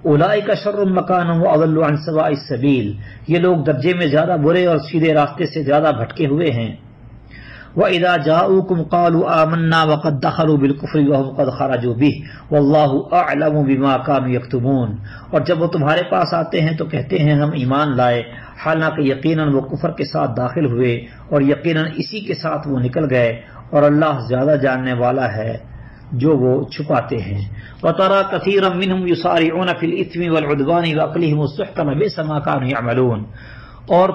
اولئک شر مکانا واضل عن سواء السبیل، یہ لوگ درجے میں زیادہ برے اور سیدھے راستے سے زیادہ بھٹکے ہوئے ہیں۔ وَإِذَا جَاءُوكُمْ قَالُوا آمَنَّا وَقَدْ دَخَلُوا بِالْكُفْرِ وَهُمْ قَدْ خَرَجُوا بِهِ وَاللَّهُ أَعْلَمُ بِمَا كَانُوا يَكْتُمُونَ۔ اور جب وہ تمہارے پاس آتے ہیں تو کہتے ہیں ہم ایمان لائے، حالانکہ یقیناً وہ کفر کے ساتھ داخل ہوئے اور یقیناً اسی کے ساتھ وہ نکل گئے، اور اللہ زیادہ جاننے والا ہے جو وہ چھپاتے ہیں۔ وَتَرَى كَثِيرًا مِّنْهُمْ يُسَارِعُونَ فِي الْإِثْمِ وَالْعُدْوَانِ وَأَكْلِهِمُ السُّحْتَ لَبِئْسَ مَا كَانُوا يَعْمَلُونَ۔ اور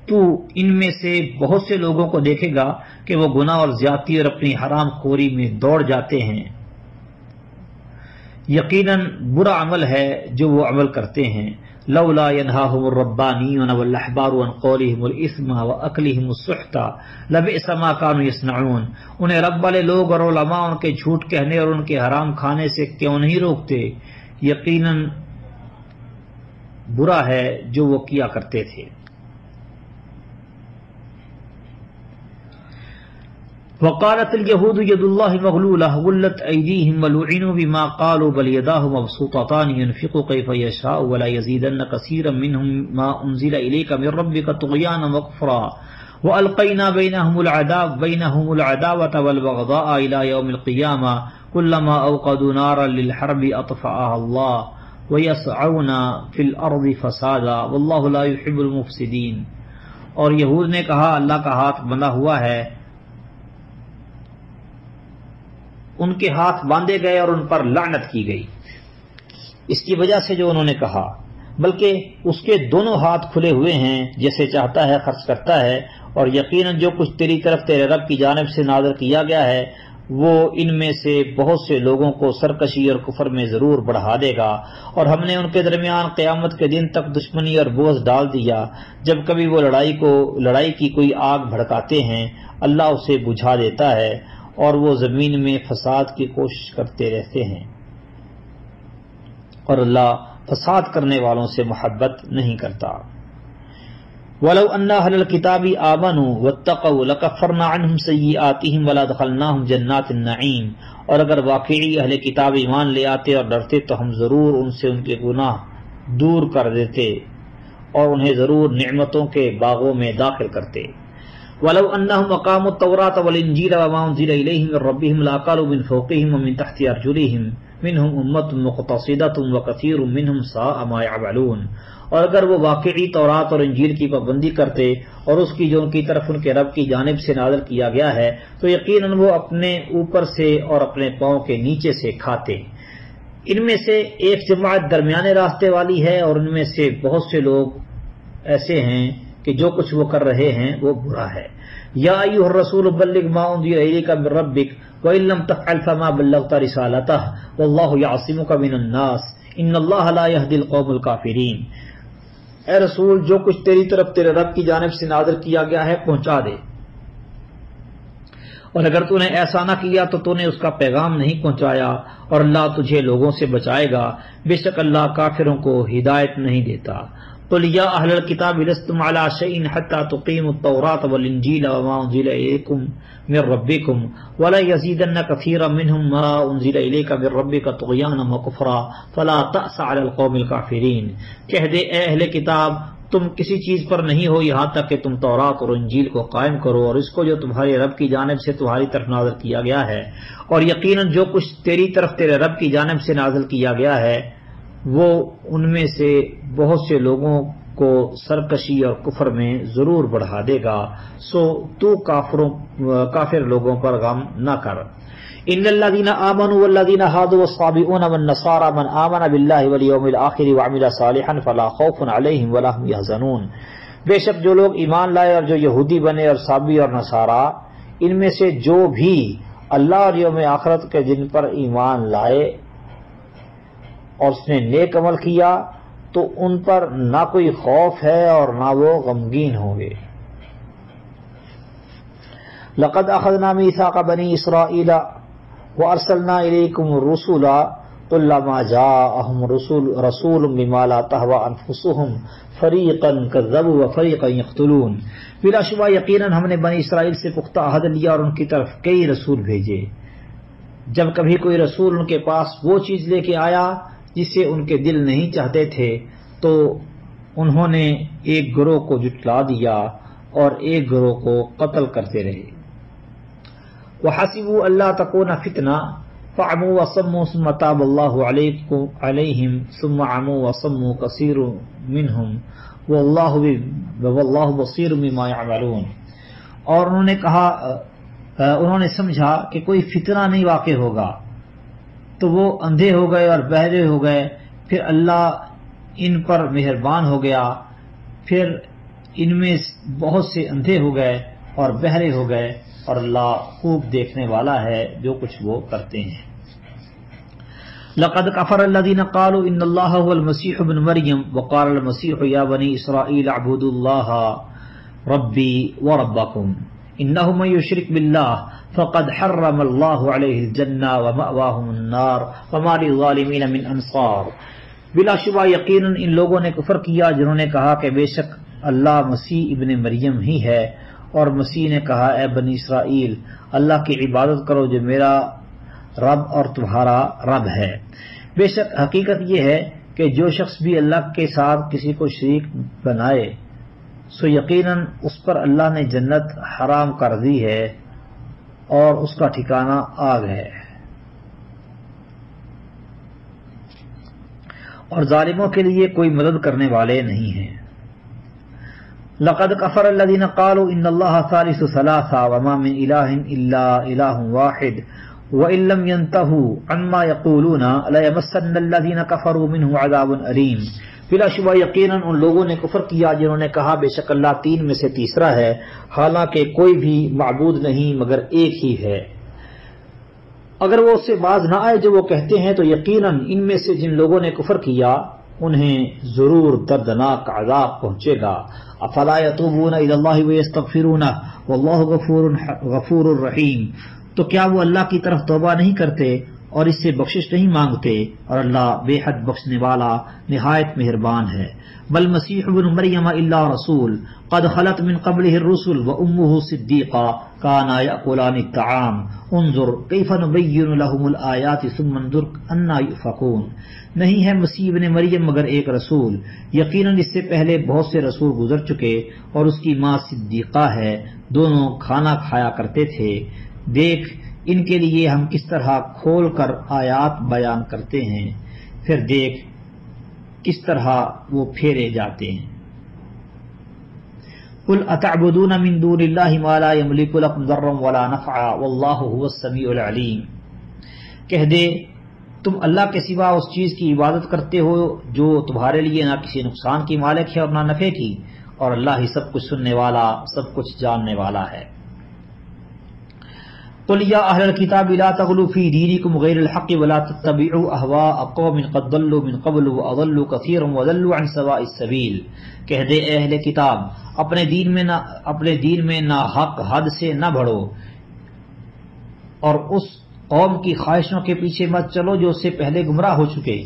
تو ان میں سے بہت سے لوگوں کو دیکھے گا کہ وہ گناہ اور زیادتی اور اپنی حرام خوری میں دوڑ جاتے ہیں، یقیناً برا عمل ہے جو وہ عمل کرتے ہیں۔ لولا ينهاهم الربانيون والاحبار عن قولهم الاثم واكلهم السحت لبئس ما كانوا يصنعون۔ انہیں رب والے لوگ اور علماء ان کے جھوٹ کہنے اور ان کے حرام کھانے سے کیوں نہیں روکتے، یقیناً برا ہے جو وہ کیا کرتے تھے۔ وقالت اليهود يد الله مغلولة غلت أيديهم ولعنوا بما قالوا بل يداه مبسوطتان ينفق كيف يشاء ولا يزيدن كثيرا منهم ما أنزل إليك من ربك طغيانا وكفرا وألقينا بينهم العداوة والبغضاء إلى يوم القيامة كلما أوقدوا نارا للحرب أطفأها الله ويسعون في الأرض فسادا والله لا يحب المفسدين۔ اور یہود نے کہا اللہ کا ہاتھ بندھا ہوا ہے، ان کے ہاتھ باندھے گئے اور ان پر لعنت کی گئی۔ اس کی وجہ سے جو انہوں نے کہا، بلکہ اس کے دونوں ہاتھ کھلے ہوئے ہیں، جیسے چاہتا ہے خرچ کرتا ہے، اور یقیناً جو کچھ تیری طرف تیرے رب کی جانب سے نازل کیا گیا ہے وہ ان میں سے بہت سے لوگوں کو سرکشی اور کفر میں ضرور بڑھا دے گا، اور ہم نے ان کے درمیان قیامت کے دن تک دشمنی اور بغض ڈال دیا۔ جب کبھی وہ لڑائی کی کوئی آگ بھڑکاتے ہیں اللہ اسے بجھا دیتا ہے، اور وہ زمین میں فساد کی کوشش کرتے رہتے ہیں، اور اللہ فساد کرنے والوں سے محبت نہیں کرتا۔ وَلَوْ أَنَّ أَهْلَ الْكِتَابِ آمَنُوا وَاتَّقَوْا لَكَفَّرْنَا عَنْهُمْ سَيِّئَاتِهِمْ وَلَأَدْخَلْنَاهُمْ جَنَّاتِ النَّعِيمِ، اور اگر واقعی اہل کتاب ایمان لے آتے اور ڈرتے تو ہم ضرور ان سے ان کے گناہ دور کر دیتے اور انہیں ضرور نعمتوں کے باغوں میں داخل کرتے۔ وَلَوْ أَنَّهُمْ أَقَامُوا التَّوْرَاةَ وَالْإِنْجِيلَ وَمَا أُنزِلَ إِلَيْهِمْ مِنْ رَبِّهِمْ لَأَكَلُوا مِنْ فَوْقِهِمْ وَمِنْ تَحْتِ أَرْجُلِهِمْ مِنْهُمْ أُمَّةٌ مُقْتَصِدَةٌ وَكَثِيرٌ مِنْهُمْ سَاءَ مَا يَعْمَلُونَ، اور اگر وہ واقعی تورات اور انجیل کی پابندی کرتے اور اس کی جو ان کی طرف ان کے رب کی جانب سے نازل کیا گیا ہے تو یقیناً وہ اپنے اوپر سے اور اپنے پاؤں کے نیچے سے کھاتے۔ ان میں سے ایک جماعت درمیانے راستے والی ہے، اور ان میں سے بہت سے لوگ ایسے ہیں کہ جو کچھ وہ کر رہے ہیں وہ برا ہے۔ یا ایھا الرسول بلغ ما انزل الیک من ربک وان لم تفعل فما بلغت رسالتہ واللہ یعصمک من الناس ان اللہ لا یہدی القوم الکافرین، اے رسول جو کچھ تیری طرف تیرے رب کی جانب سے نازل کیا گیا ہے پہنچا دے، اور اگر تو نے ایسا نہ کیا تو تو نے اس کا پیغام نہیں پہنچایا، اور اللہ تجھے لوگوں سے بچائے گا، بے شک اللہ کافروں کو ہدایت نہیں دیتا۔ قل یا اہل الکتاب لستم علی شیء حتی تقیموا التوراۃ والانجیل وما انزل الیکم من ربکم ولا یزیدن کثیرا منهم ما انزل الیک من ربک طغیانا وکفرا فلا تأس علی القوم الکافرین، کہہ دے اے اہل کتاب تم کسی چیز پر نہیں ہو یہاں تک کہ تم تورات اور انجیل کو قائم کرو اور اس کو جو تمہارے رب کی جانب سے تمہاری طرف نازل کیا گیا ہے، اور یقیناً جو کچھ تیری طرف تیرے رب کی جانب سے نازل کیا گیا ہے وہ ان میں سے بہت سے لوگوں کو سرکشی اور کفر میں ضرور بڑھا دے گا، سو تو کافر لوگوں پر غم نہ کر۔ ان الذين آمنوا والذين هادوا والصابئون والنصارى من آمن بالله واليوم الآخر وعمل صالحا فلا خوف عليهم ولا هم يحزنون، بے شک جو لوگ ایمان لائے اور جو یہودی بنے اور صابی اور نصارا، ان میں سے جو بھی اللہ اور یوم آخرت کے دن پر ایمان لائے اور اس نے نیک عمل کیا تو ان پر نہ کوئی خوف ہے اور نہ وہ غمگین ہوں گے۔ لقد اخذنا میثاق بنی اسرائیل وارسلنا الیکم رسلا کلما جاءہم رسول بما لا تہوی انفسہم فریقا کذبوا وفریقا یقتلون، بلا شبہ یقیناً ہم نے بنی اسرائیل سے پختہ عہد لیا اور ان کی طرف کئی رسول بھیجے، جب کبھی کوئی رسول ان کے پاس وہ چیز لے کے آیا جسے ان کے دل نہیں چاہتے تھے تو انہوں نے ایک گروہ کو جھٹلا دیا اور ایک گروہ کو قتل کرتے رہے۔ وَحَسِبُوا أَلَّا تَكُونَ فِتْنَةٌ فَعَمُوا وَصَمُّوا ثُمَّ تَابَ اللَّهُ عَلَيْهِمْ ثُمَّ عَمُوا وَصَمُّوا كَثِيرٌ مِّنْهُمْ وَاللَّهُ بَصِيرٌ بِمَا يَعْمَلُونَ، اور انہوں نے سمجھا کہ کوئی فتنہ نہیں واقع ہوگا تو وہ اندھے ہو گئے اور بہرے ہو گئے، پھر اللہ ان پر مہربان ہو گیا، پھر ان میں بہت سے اندھے ہو گئے اور بہرے ہو گئے، اور اللہ خوب دیکھنے والا ہے جو کچھ وہ کرتے ہیں۔ لقد كفر الذين قالوا ان الله هو المسيح ابن مريم وقال المسيح يا بني اسرائيل اعبدوا الله ربي وربكم انه من يشرك بالله فقد حرم الله عليه الجنة ومأواهم النار وما للظالمين من انصار، بلا شبہ یقیناً ان لوگوں نے کفر کیا جنہوں نے کہا کہ بے شک اللہ مسیح ابن مریم ہی ہے، اور مسیح نے کہا اے بنی اسرائیل اللہ کی عبادت کرو جو میرا رب اور تمہارا رب ہے۔ بے شک حقیقت یہ ہے کہ جو شخص بھی اللہ کے ساتھ کسی کو شریک بنائے سو یقیناً اس پر اللہ نے جنت حرام کر دی ہے اور اس کا ٹھکانہ آگ ہے، اور ظالموں کے لیے کوئی مدد کرنے والے نہیں ہیں۔ لقد كفر الذين قالوا ان الله ثالث ثلاثة وما من اله الا اله واحد وَإِن لَّمْ يَنْتَهُوا عَمَّا يَقُولُونَ لَيَمَسَّنَّ الَّذِينَ كَفَرُوا مِنْهُ عَذَابٌ أَلِيمٌ۔ بلا شبہ یقیناً ان لوگوں نے کفر کیا جنہوں نے کہا بے شک اللہ تین میں سے تیسرا ہے، حالانکہ کوئی بھی معبود نہیں مگر ایک ہی ہے۔ اگر وہ اس سے باز نہ آئے جو وہ کہتے ہیں تو یقیناً ان میں سے جن لوگوں نے کفر کیا انہیں ضرور دردناک عذاب پہنچے گا۔ افلا یتوبون الی اللہ ویستغفرونہ واللہ غفور رحیم، تو کیا وہ اللہ کی طرف توبہ نہیں کرتے اور اس سے بخشش نہیں مانگتے، اور اللہ بے حد بخشنے والا نہایت مہربان ہے۔ بل مسیح ابن مریم الا رسول قد خلت من قبلہ الرسل وامہ صدیقہ کانا یأکلان الطعام انظر کیف نبین لہم الآیات ثم انظر انا یؤفکون۔ نہیں ہے مسیح ابن مریم مگر ایک رسول، یقیناً اس سے پہلے بہت سے رسول گزر چکے اور اس کی ماں صدیقہ ہے، دونوں کھانا کھایا کرتے تھے، دیکھ ان کے لیے ہم کس طرح کھول کر آیات بیان کرتے ہیں، پھر دیکھ کس طرح وہ پھیرے جاتے ہیں۔ قل اتعبدون من دون اللہ ما لا یملک لکم ضرا ولا نفعا واللہ هو السمیع العلیم، کہہ دے تم اللہ کے سوا اس چیز کی عبادت کرتے ہو جو تمہارے لیے نہ کسی نقصان کی مالک ہے اور نہ نفع کی، اور اللہ ہی سب کچھ سننے والا سب کچھ جاننے والا ہے۔ قل یا اہل الکتاب لا تغلوا فی دینکم غیر الحق ولا تتبعوا اہواء قوم قد ضلوا من قبل واضلوا کثیرا وضلوا عن سواء السبیل، کہہ دے اہل کتاب اپنے دین میں نہ حق حد سے نہ بڑھو اور اس قوم کی خواہشوں کے پیچھے مت چلو جو اس سے پہلے گمراہ ہو چکے،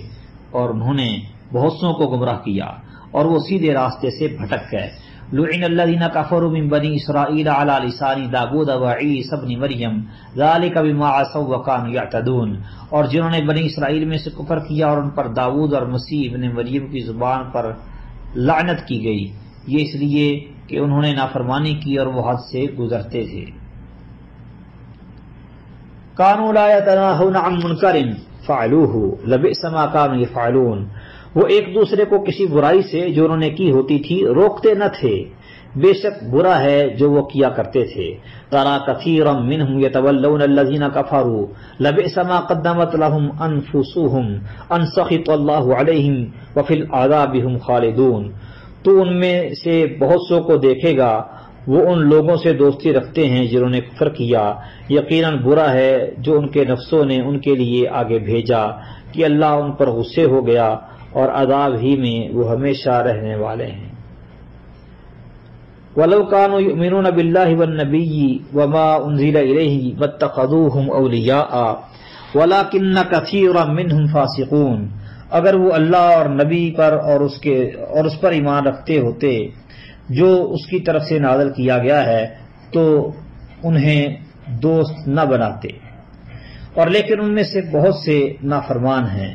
اور انہوں نے بہت سوں کو گمراہ کیا اور وہ سیدھے راستے سے بھٹک گئے۔ لعن الذین کفروا من بنی اسرائیل علی لسان داؤد وعیسی ابن مریم ذلک بما عصوا وکانوا یعتدون، اور جنہوں نے بنی اسرائیل میں سے کفر کیا اور ان پر داؤد اور مسیح ابن مریم کی زبان پر لعنت کی گئی، یہ اس لیے کہ انہوں نے نافرمانی کی اور وہ حد سے گزرتے تھے۔ کانوا لا یتناہون عن منکر فعلوہ لبئس ما کانوا یفعلون، وہ ایک دوسرے کو کسی برائی سے جو انہوں نے کی ہوتی تھی روکتے نہ تھے، بے شک برا ہے جو وہ کیا کرتے تھے۔ ترى كثيرا منهم يتولون الذين كفروا لبئس ما قدمت لهم انفسهم ان سخط الله عليهم وفي العذاب هم خالدون، تو ان میں سے بہت سو کو دیکھے گا وہ ان لوگوں سے دوستی رکھتے ہیں جنہوں نے کفر کیا، یقیناً برا ہے جو ان کے نفسوں نے ان کے لیے آگے بھیجا کہ اللہ ان پر غصے ہو گیا اور عذاب ہی میں وہ ہمیشہ رہنے والے ہیں۔ وَلَوْ كَانُوا يُؤْمِنُونَ بِاللَّهِ وَالنَّبِيِّ وَمَا أُنزِلَ إِلَيْهِ مَا اتَّخَذُوهُمْ أَوْلِيَاءَ وَلَكِنَّ كَثِيرًا مِّنْهُمْ فَاسِقُونَ، اگر وہ اللہ اور نبی پر اور اس پر ایمان رکھتے ہوتے جو اس کی طرف سے نازل کیا گیا ہے تو انہیں دوست نہ بناتے، اور لیکن ان میں سے بہت سے نافرمان ہیں۔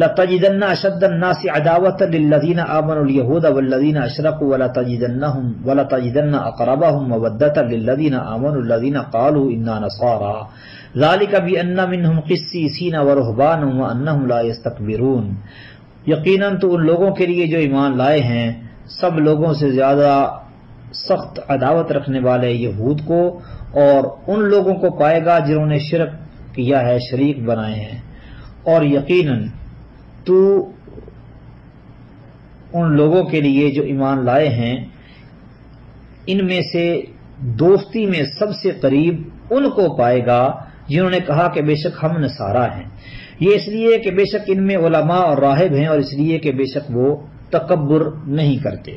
لَتَجِدَنَّ أَشَدَّ النَّاسِ عَدَاوَةً لِلَّذِينَ آمَنُوا الْيَهُودَ وَالَّذِينَ أَشْرَكُوا وَلَتَجِدَنَّ أَقْرَبَهُم مَّوَدَّةً لِلَّذِينَ آمَنُوا الَّذِينَ قَالُوا إِنَّا نَصَارَىٰ ذَلِكَ بِأَنَّ مِنْهُمْ قِسِّيسِينَ وَرُهْبَانًا وَأَنَّهُمْ لَا يَسْتَكْبِرُونَ، یقیناً تو ان لوگوں کے لیے جو ایمان لائے ہیں سب لوگوں سے زیادہ سخت عداوت رکھنے والے یہود کو اور ان لوگوں کو پائے گا جنہوں نے شرک کیا ہے، شریک بنائے ہیں، اور یقیناً تو ان لوگوں کے لیے جو ایمان لائے ہیں ان میں سے دوستی میں سب سے قریب ان کو پائے گا جنہوں نے کہا کہ بے شک ہم نصارہ ہیں، یہ اس لیے کہ بے شک ان میں علماء اور راہب ہیں اور اس لیے کہ بے شک وہ تکبر نہیں کرتے۔